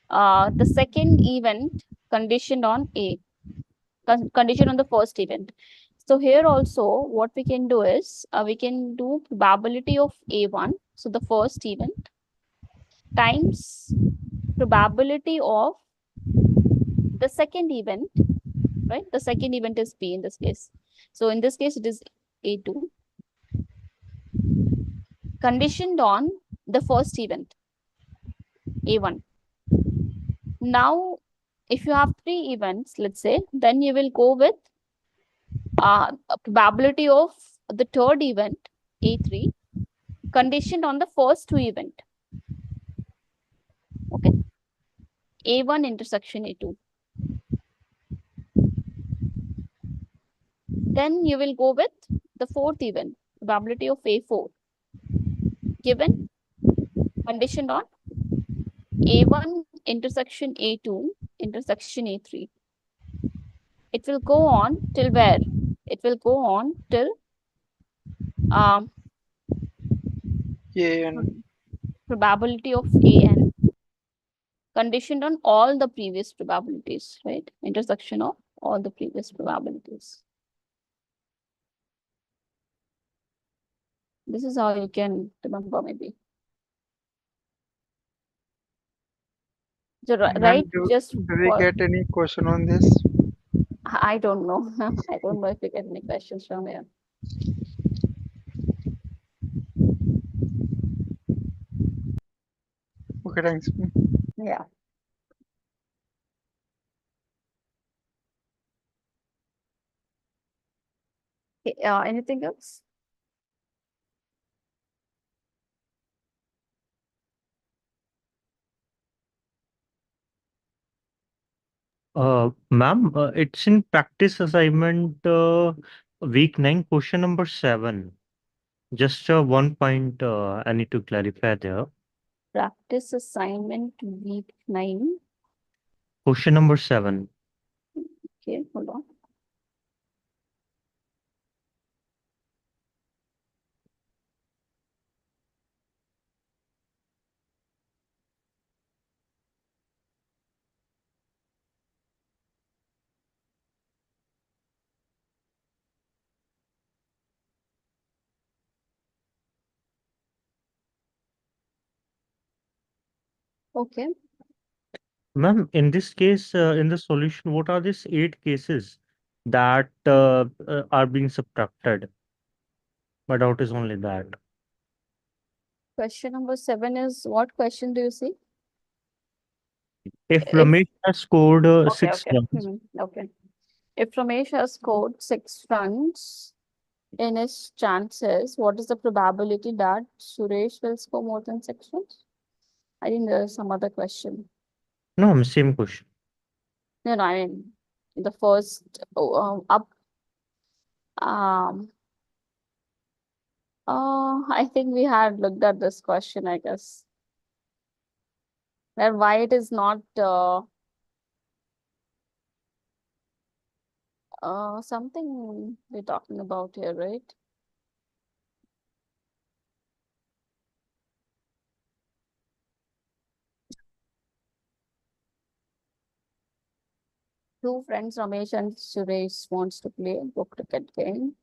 Speaker 1: the second event conditioned on A, condition on the first event. So here also, what we can do is we can do probability of A1, so the first event, times probability of the second event, right? The second event is B in this case. So in this case, it is A2, conditioned on the first event, A1. Now, if you have three events, let's say, then you will go with a probability of the third event, A3, conditioned on the first two event. Okay. A1 intersection A2. Then you will go with the fourth event, probability of A4, given conditioned on A1 intersection A2 intersection A3. It will go on till where? It will go on till um,
Speaker 3: AN.
Speaker 1: probability of AN conditioned on all the previous probabilities, right? Intersection of all the previous probabilities. This is how you can remember maybe. So,
Speaker 3: Ma'am,
Speaker 1: right,
Speaker 3: do
Speaker 1: just
Speaker 3: we
Speaker 1: for,
Speaker 3: get any question on this?
Speaker 1: I don't know. I don't know if you get any questions from here.
Speaker 3: Okay, thanks.
Speaker 1: Yeah. Okay, anything else?
Speaker 2: Ma'am, it's in practice assignment week 9, question number 7. Just one point I need to clarify there.
Speaker 1: Practice assignment week 9.
Speaker 2: Question number 7.
Speaker 1: Okay, hold on. Okay.
Speaker 2: Ma'am, in this case, in the solution, what are these 8 cases that are being subtracted? My doubt is only that.
Speaker 1: Question number 7 is what question do you see?
Speaker 2: If
Speaker 1: If
Speaker 2: Ramesh has scored
Speaker 1: okay,
Speaker 2: 6
Speaker 1: okay.
Speaker 2: runs,
Speaker 1: Okay. If Ramesh has scored 6 runs in his chances, what is the probability that Suresh will score more than 6 runs? I think there's some other question.
Speaker 2: no, same question.
Speaker 1: No, I mean the first up. Um. I think we had looked at this question, I guess. Where why it is not something we're talking about here, right? Two friends, Ramesh and Suresh, wants to play book cricket game.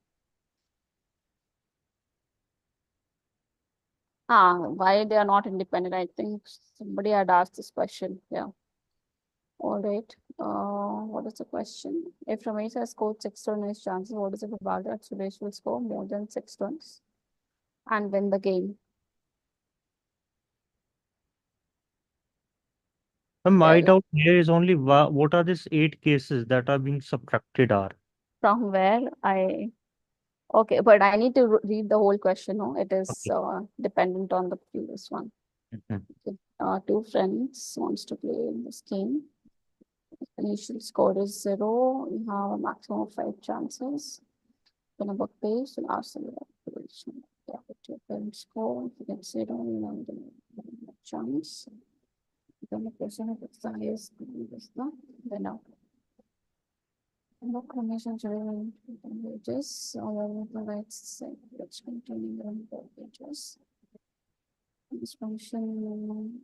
Speaker 1: Why they are not independent? I think somebody had asked this question. Yeah. All right. What is the question? If Ramesh has scored 6 runs in his chances, what is the probability that Suresh will score more than 6 runs and win the game?
Speaker 2: My
Speaker 1: Yeah,
Speaker 2: doubt here is only what are these 8 cases that are being subtracted are.
Speaker 1: from where I okay, but I need to read the whole question. No, it is
Speaker 2: Okay.
Speaker 1: dependent on the previous one.
Speaker 2: Mhm.
Speaker 1: Okay. Two friends wants to play in this game. Initial score is 0. You have a maximum of 5 chances. Then a book page and ask them about duration. Yeah, but your parents score. If you get 0, you have the chance. Then the question of its size is the now. Look, combination pages or the right side which containing the pages. This function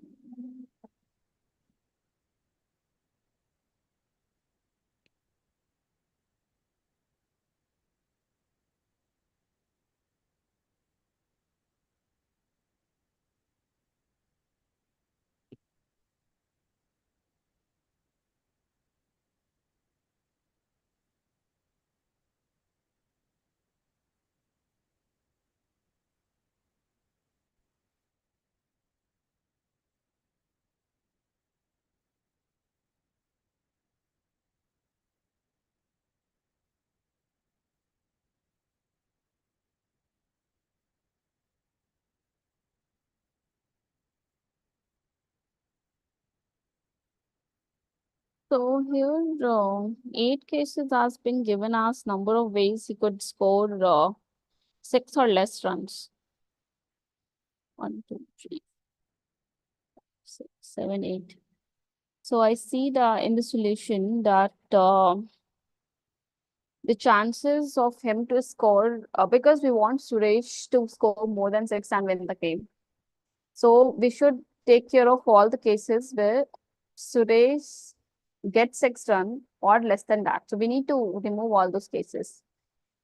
Speaker 1: so here, 8 cases has been given as number of ways he could score 6 or less runs. 1, 2, 3, 6, 7, 8. So I see in the solution that the chances of him to score, because we want Suresh to score more than 6 and win the game. So we should take care of all the cases where Suresh gets 6 run or less than that. So we need to remove all those cases.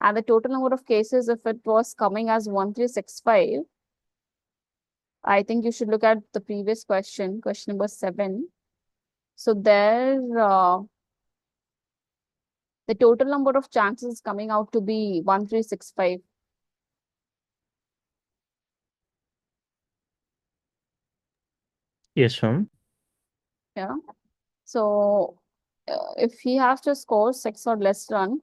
Speaker 1: And the total number of cases, if it was coming as 1365, I think you should look at the previous question number 7. So there, the total number of chances is coming out to be 1365.
Speaker 2: Yes, ma'am.
Speaker 1: Yeah. So if he has to score 6 or less run,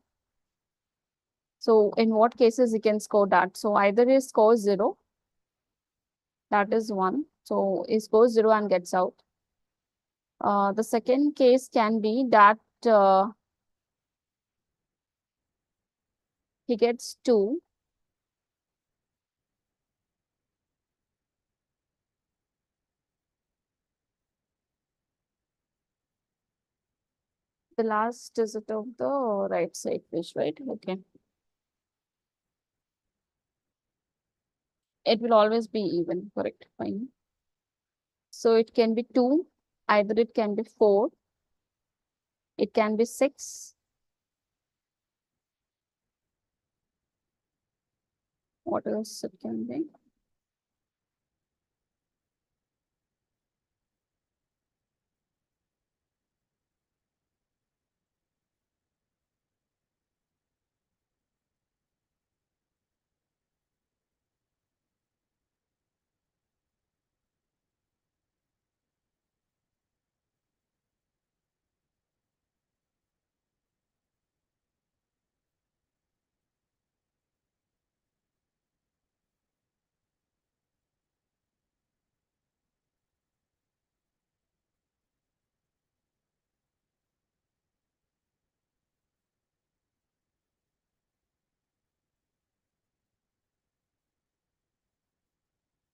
Speaker 1: so in what cases he can score that? So either he scores 0, that is 1. So he scores 0 and gets out. The second case can be that he gets 2. The last digit of the right side page, right? Okay. It will always be even, correct? Fine. So it can be 2, either it can be 4, it can be 6. What else it can be?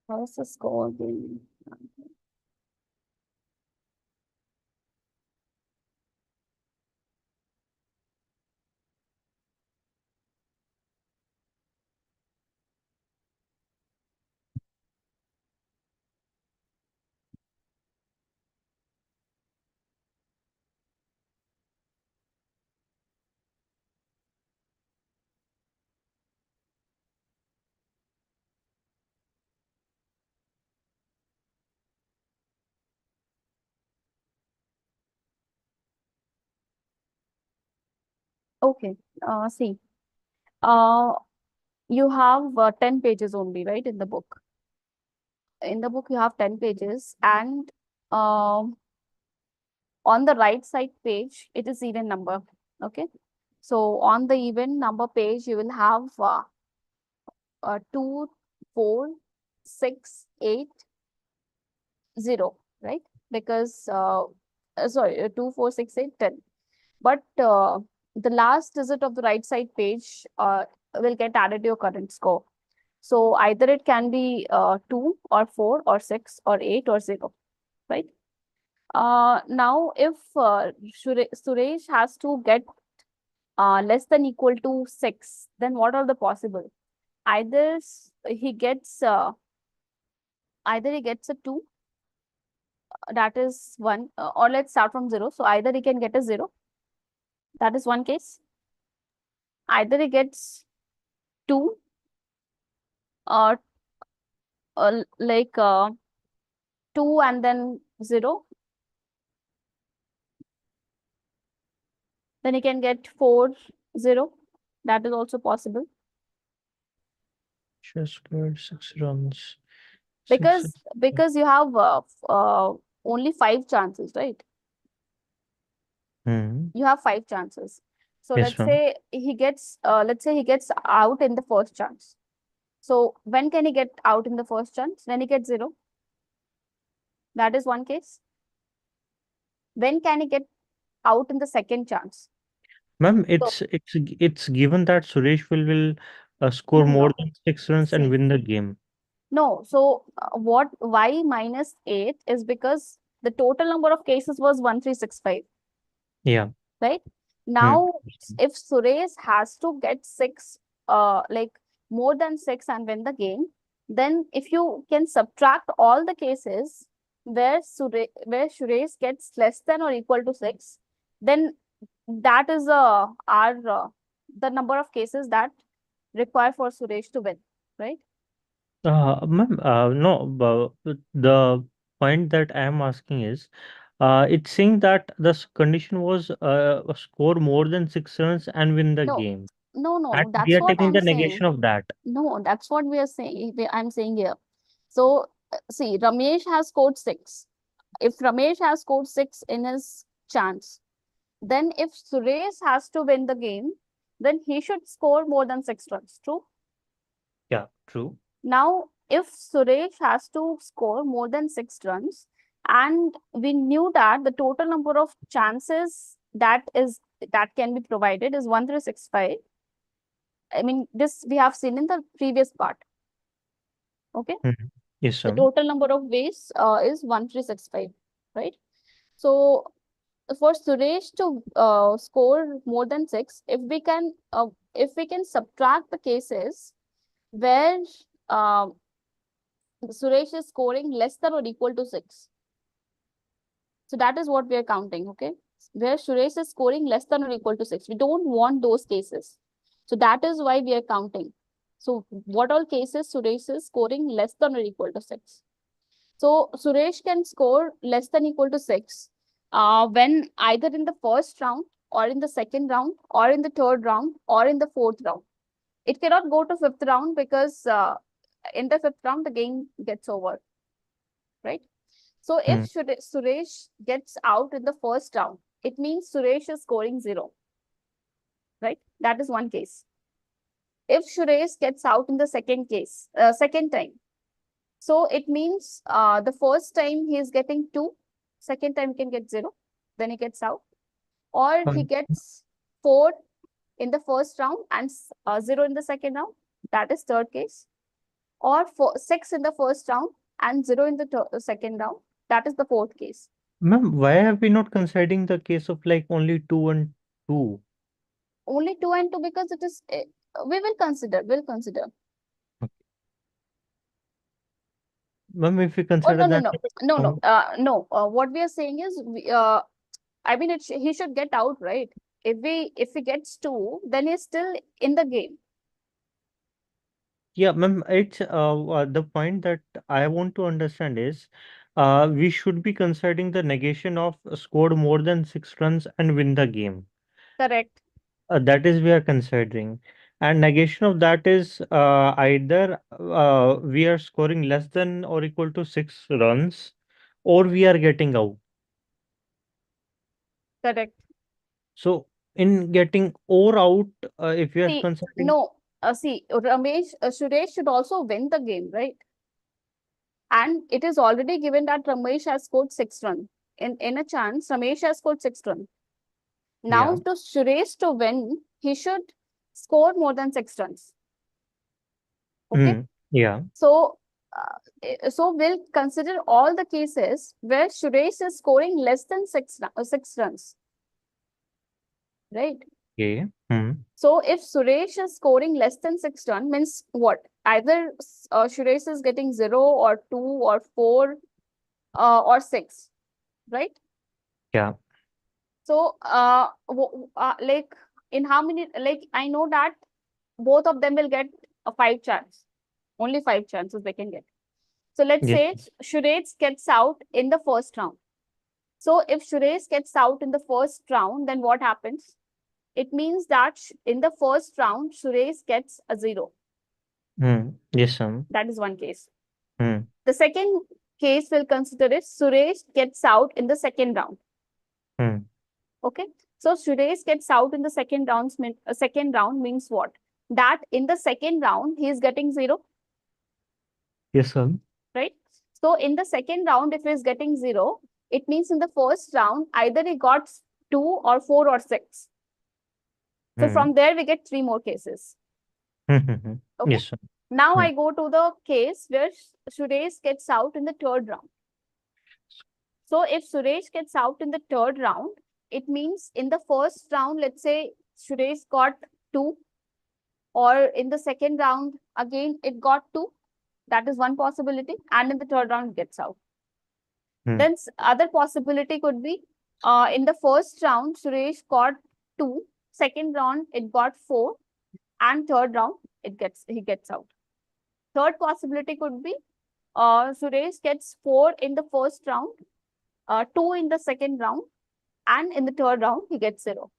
Speaker 1: How's the score being? Okay. See. You have 10 pages only, right, in the book. In the book, you have 10 pages, and on the right side page, it is even number. Okay. So on the even number page, you will have 2, 4, 6, 8, 0, right? Because, sorry, 2, 4, 6, 8, 10. But the last digit of the right side page will get added to your current score. So either it can be 2 or 4 or 6 or 8 or 0, right? Now if Suresh has to get less than equal to 6, then what are the possible? Either he gets a 2, that is 1, or let's start from 0. So either he can get a 0, that is one case. Either he gets 2, or like 2 and then 0. Then he can get 4, 0. That is also possible.
Speaker 2: Just squared 6 runs.
Speaker 1: Because you have only 5 chances, right? You have 5 chances. So
Speaker 2: Yes, ma'am.
Speaker 1: let's say he gets out in the first chance. So when can he get out in the first chance? When he gets 0. That is one case. When can he get out in the second chance?
Speaker 2: Ma'am,
Speaker 1: So
Speaker 2: it's given that Suresh will score
Speaker 1: no,
Speaker 2: more
Speaker 1: no.
Speaker 2: than 6 runs and
Speaker 1: See,
Speaker 2: win the game.
Speaker 1: no. So why minus 8 is because the total number of cases was 1365.
Speaker 2: Yeah.
Speaker 1: Right?
Speaker 2: Hmm.
Speaker 1: Now, if Suresh has to get 6, like more than 6 and win the game, then if you can subtract all the cases where Suresh gets less than or equal to 6, then that is the number of cases that require for Suresh to win, right?
Speaker 2: Ma'am, no, the point that I am asking is, it's saying that the condition was score more than 6 runs and win the
Speaker 1: No,
Speaker 2: game. And
Speaker 1: no,
Speaker 2: we
Speaker 1: that's
Speaker 2: are
Speaker 1: what
Speaker 2: taking
Speaker 1: I'm
Speaker 2: the
Speaker 1: saying.
Speaker 2: negation of that.
Speaker 1: No, that's what we are saying. I'm saying here. So, see, Ramesh has scored 6. If Ramesh has scored 6 in his chance, then if Suresh has to win the game, then he should score more than 6 runs. True?
Speaker 2: Yeah, true.
Speaker 1: Now, if Suresh has to score more than 6 runs, and we knew that the total number of chances that can be provided is 1365. I mean, this we have seen in the previous part. Okay.
Speaker 2: Mhm. Yes,
Speaker 1: The
Speaker 2: ma'am.
Speaker 1: total number of ways is 1365, right? So for Suresh to score more than 6, if we can subtract the cases where uh, Suresh is scoring less than or equal to 6. So that is what we are counting, okay? Where Suresh is scoring less than or equal to 6. We don't want those cases. So that is why we are counting. So what all cases Suresh is scoring less than or equal to 6? So Suresh can score less than equal to 6 when either in the first round or in the second round or in the third round or in the fourth round. It cannot go to fifth round because in the fifth round the game gets over, right? So if
Speaker 2: Hmm.
Speaker 1: Suresh gets out in the first round, it means Suresh is scoring 0, right? That is one case. If Suresh gets out in the second time, so it means the first time he is getting 2, second time he can get 0, then he gets out. Or he
Speaker 2: Um,
Speaker 1: gets 4 in the first round and 0 in the second round. That is third case. Or 6 in the first round and 0 in the second round. That is the fourth case.
Speaker 2: Ma'am, why have we not considering the case of like only 2 and 2?
Speaker 1: Only 2 and 2 because it is, we'll consider.
Speaker 2: Ma'am, if we
Speaker 1: Oh,
Speaker 2: consider
Speaker 1: no, no,
Speaker 2: that,
Speaker 1: no, no, no,
Speaker 2: um,
Speaker 1: no. What we are saying is, I mean, he should get out, right? If he gets 2, then he's still in the game.
Speaker 2: yeah, ma'am, it's the point that I want to understand is, we should be considering the negation of scored more than 6 runs and win the game.
Speaker 1: Correct.
Speaker 2: That is we are considering. And negation of that is either we are scoring less than or equal to 6 runs, or we are getting out.
Speaker 1: Correct.
Speaker 2: So in getting or out, if we are
Speaker 1: See,
Speaker 2: considering,
Speaker 1: no, Suresh should also win the game, right? And it is already given that Ramesh has scored 6 runs. In a chance, Ramesh has scored 6 runs. Now,
Speaker 2: yeah,
Speaker 1: to Suresh to win, he should score more than 6 runs. Okay.
Speaker 2: yeah,
Speaker 1: So So we'll consider all the cases where Suresh is scoring less than 6 runs, right?
Speaker 2: Okay.
Speaker 1: So if Suresh is scoring less than 6 runs, means what? Either Suresh is getting 0 or 2 or 4 or 6, right?
Speaker 2: Yeah.
Speaker 1: So like in how many, like I know that both of them will get a 5 chance. Only 5 chances they can get. So let's
Speaker 2: Yes.
Speaker 1: say Suresh gets out in the first round. So if Suresh gets out in the first round, then what happens? It means that in the first round, Suresh gets a 0.
Speaker 2: Yes, sir.
Speaker 1: That is one case.
Speaker 2: Hmm.
Speaker 1: The second case we'll consider is Suresh gets out in the second round.
Speaker 2: Hmm.
Speaker 1: Okay. So Suresh gets out in the second round means what? That in the second round, he is getting 0,
Speaker 2: Yes, sir.
Speaker 1: right? So in the second round, if he is getting 0, it means in the first round, either he got 2 or 4 or 6. So
Speaker 2: Hmm.
Speaker 1: from there, we get 3 more cases. Okay.
Speaker 2: Yes, sir.
Speaker 1: Now
Speaker 2: Hmm.
Speaker 1: I go to the case where Suresh gets out in the third round. So if Suresh gets out in the third round, it means in the first round, let's say Suresh got 2, or in the second round, again, it got 2. That is one possibility. And in the third round, it gets out.
Speaker 2: Hmm.
Speaker 1: Then other possibility could be in the first round, Suresh got 2. Second round, it got 4. And third round, he gets out. Third possibility could be Suresh gets 4 in the first round, 2 in the second round, and in the third round, he gets 0.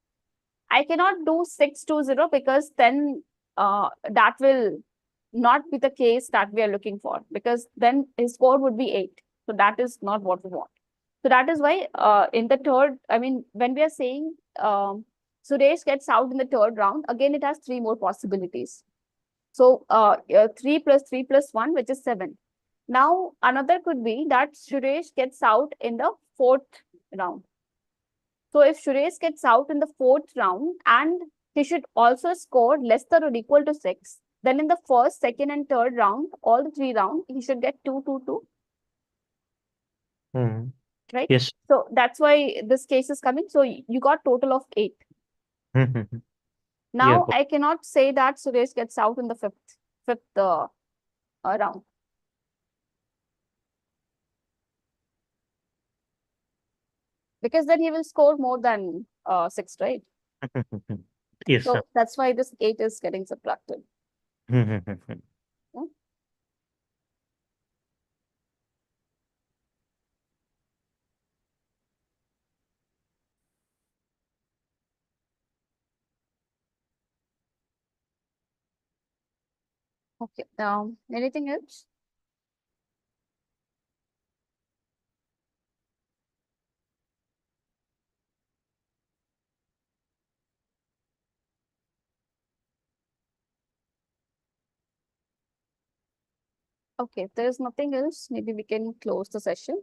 Speaker 1: I cannot do 6 to 0 because then that will not be the case that we are looking for, because then his score would be 8. So that is not what we want. So that is why in the third, I mean, when we are saying Suresh gets out in the third round, again, it has 3 more possibilities. So 3 plus 3 plus 1, which is 7. Now, another could be that Suresh gets out in the fourth round. So if Suresh gets out in the fourth round and he should also score less than or equal to 6, then in the first, second, and third round, all the 3 rounds, he should get 2, 2, 2,
Speaker 2: Hmm.
Speaker 1: right?
Speaker 2: Yes.
Speaker 1: So that's why this case is coming. So you got total of 8.
Speaker 2: Yeah.
Speaker 1: Now I cannot say that Suresh gets out in the fifth round. Because then he will score more than 6, right?
Speaker 2: Yes, sir.
Speaker 1: So that's why this 8 is getting subtracted. Yeah? Okay. Anything else? Okay, if there is nothing else, maybe we can close the session.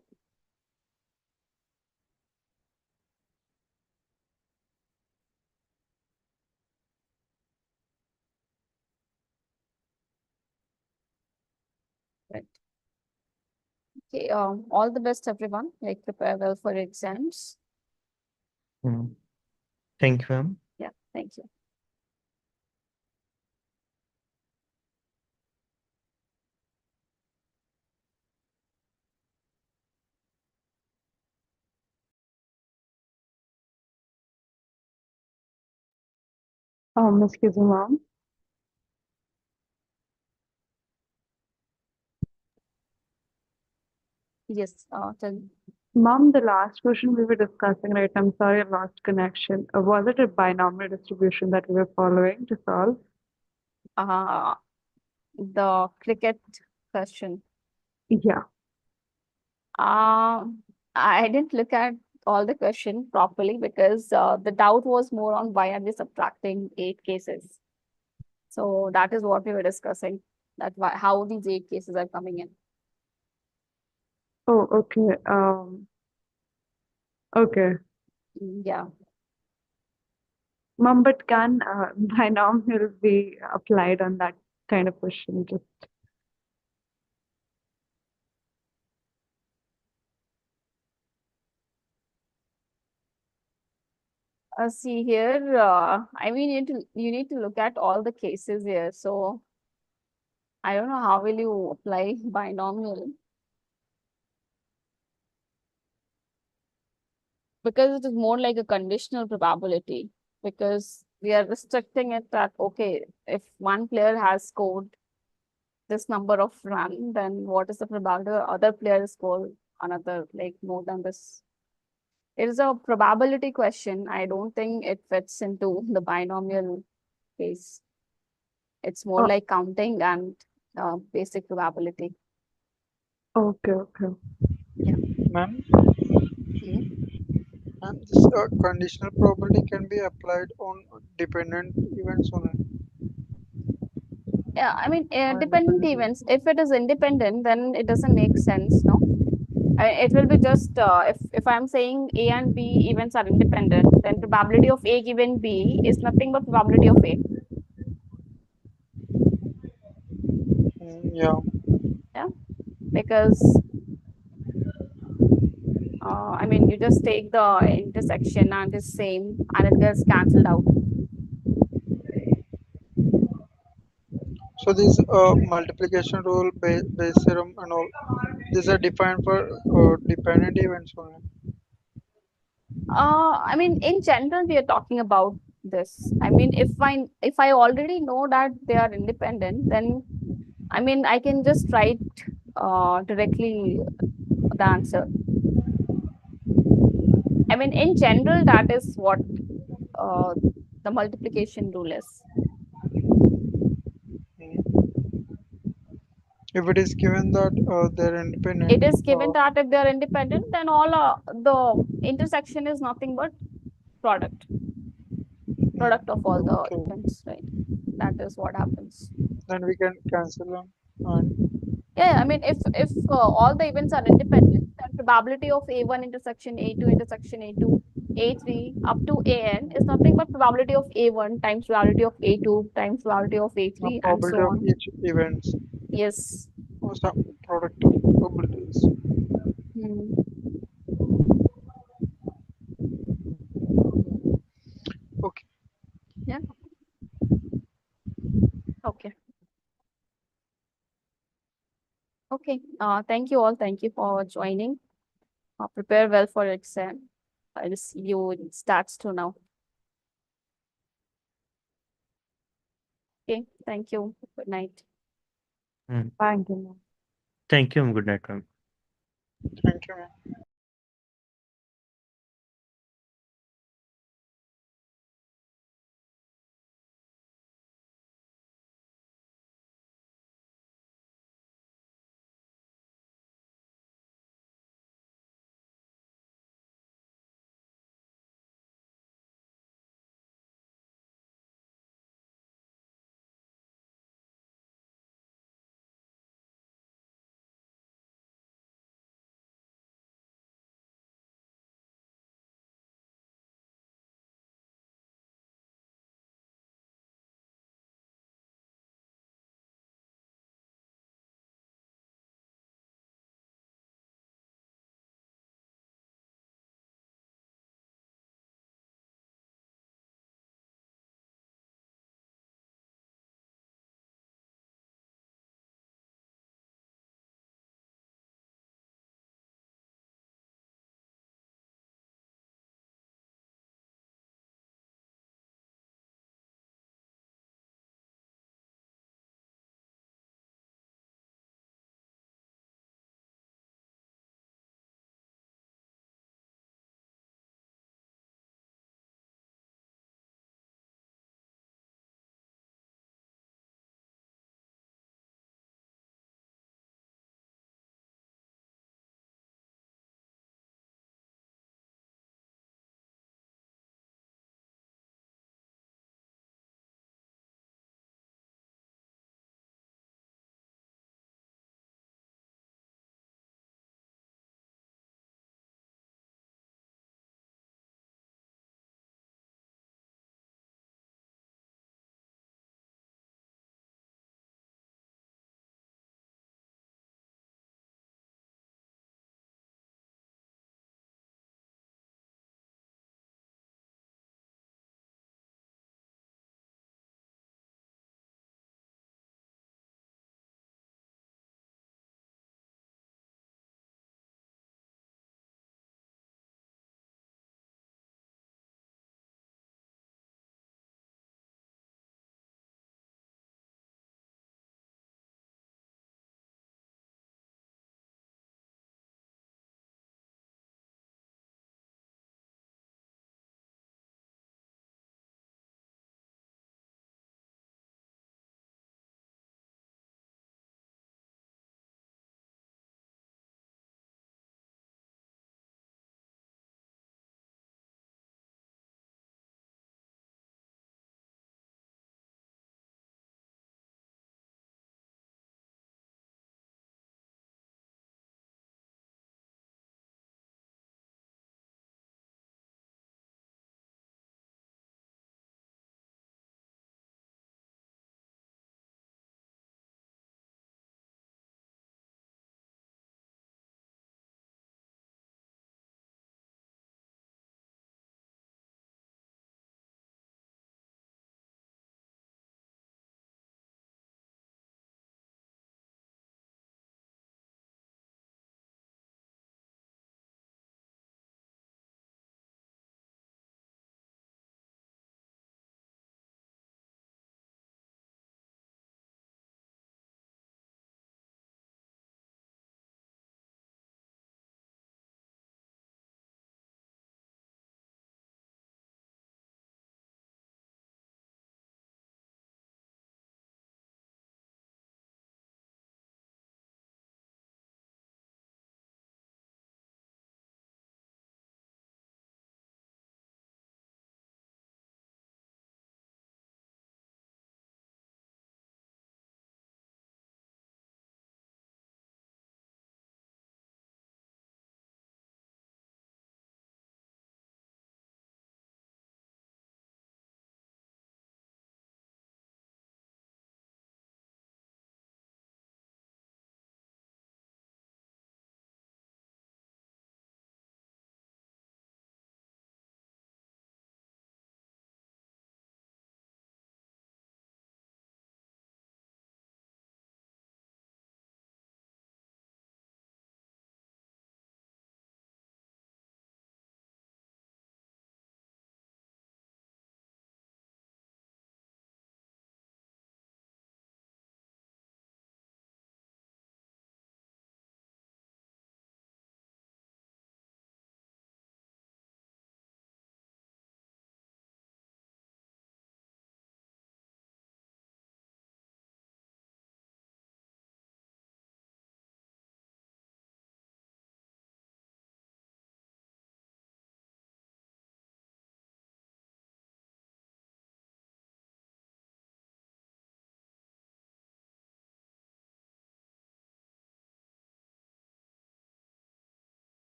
Speaker 1: Right. Okay, all the best, everyone. Like, prepare well for your exams.
Speaker 2: Thank you, ma'am.
Speaker 1: Yeah, thank you.
Speaker 6: Excuse me, ma'am.
Speaker 1: Yes, tell me.
Speaker 6: Ma'am, the last question we were discussing, right? I'm sorry, I lost connection. Was it a binomial distribution that we were following to solve?
Speaker 1: The cricket question.
Speaker 6: Yeah.
Speaker 1: I didn't look at all the question properly because the doubt was more on why are we subtracting 8 cases. So that is what we were discussing, that how these 8 cases are coming in.
Speaker 6: Oh, okay. Okay.
Speaker 1: Yeah.
Speaker 6: Ma'am, but can binomial be applied on that kind of question? Just
Speaker 1: See here, I mean, you need to look at all the cases here. So I don't know how will you apply binomial, because it is more like a conditional probability, because we are restricting it that, okay, if one player has scored this number of run, then what is the probability the other player score another, like, more than this? It is a probability question. I don't think it fits into the binomial case. It's more
Speaker 6: Oh,
Speaker 1: like counting and basic probability.
Speaker 6: okay, okay.
Speaker 3: Ma'am,
Speaker 1: Hmm.
Speaker 3: this conditional probability can be applied on dependent events only.
Speaker 1: Yeah, I mean,
Speaker 3: Or
Speaker 1: dependent
Speaker 3: independent
Speaker 1: events.
Speaker 3: events.
Speaker 1: If it is independent, then it doesn't make sense, no? It will be just if I'm saying A and B events are independent, then probability of A given B is nothing but probability of A.
Speaker 3: Yeah.
Speaker 1: Yeah, because I mean, you just take the intersection and it's same, and it gets cancelled out.
Speaker 3: So these multiplication rule, Bayes theorem, and all these are defined for dependent events only.
Speaker 1: I mean, in general, we are talking about this. I mean, if I already know that they are independent, then I mean, I can just write directly the answer. I mean, in general, that is what uh, the multiplication rule is.
Speaker 3: Mm. If it is given that they're independent,
Speaker 1: It is given that if they are independent, then all the intersection is nothing but product of all the
Speaker 3: okay,
Speaker 1: events, right? That is what happens.
Speaker 3: then we can cancel them. And
Speaker 1: Yeah, I mean, if all the events are independent, then probability of A1 intersection A2 intersection A2 A3 up to AN is nothing but probability of A1 times probability of A2 times probability of
Speaker 3: the
Speaker 1: A3 and so
Speaker 3: probability of
Speaker 1: on.
Speaker 3: each events
Speaker 1: Yes.
Speaker 3: or some product of probabilities.
Speaker 1: Hmm.
Speaker 3: Okay.
Speaker 1: Yeah. Okay. Okay. Thank you all. Thank you for joining. Prepare well for your exam. I'll see you in stats too now. Okay. Thank you. Good night.
Speaker 2: Mm.
Speaker 6: Thank you, ma'am.
Speaker 2: Thank you and good night, ma'am.
Speaker 3: Thank you, ma'am.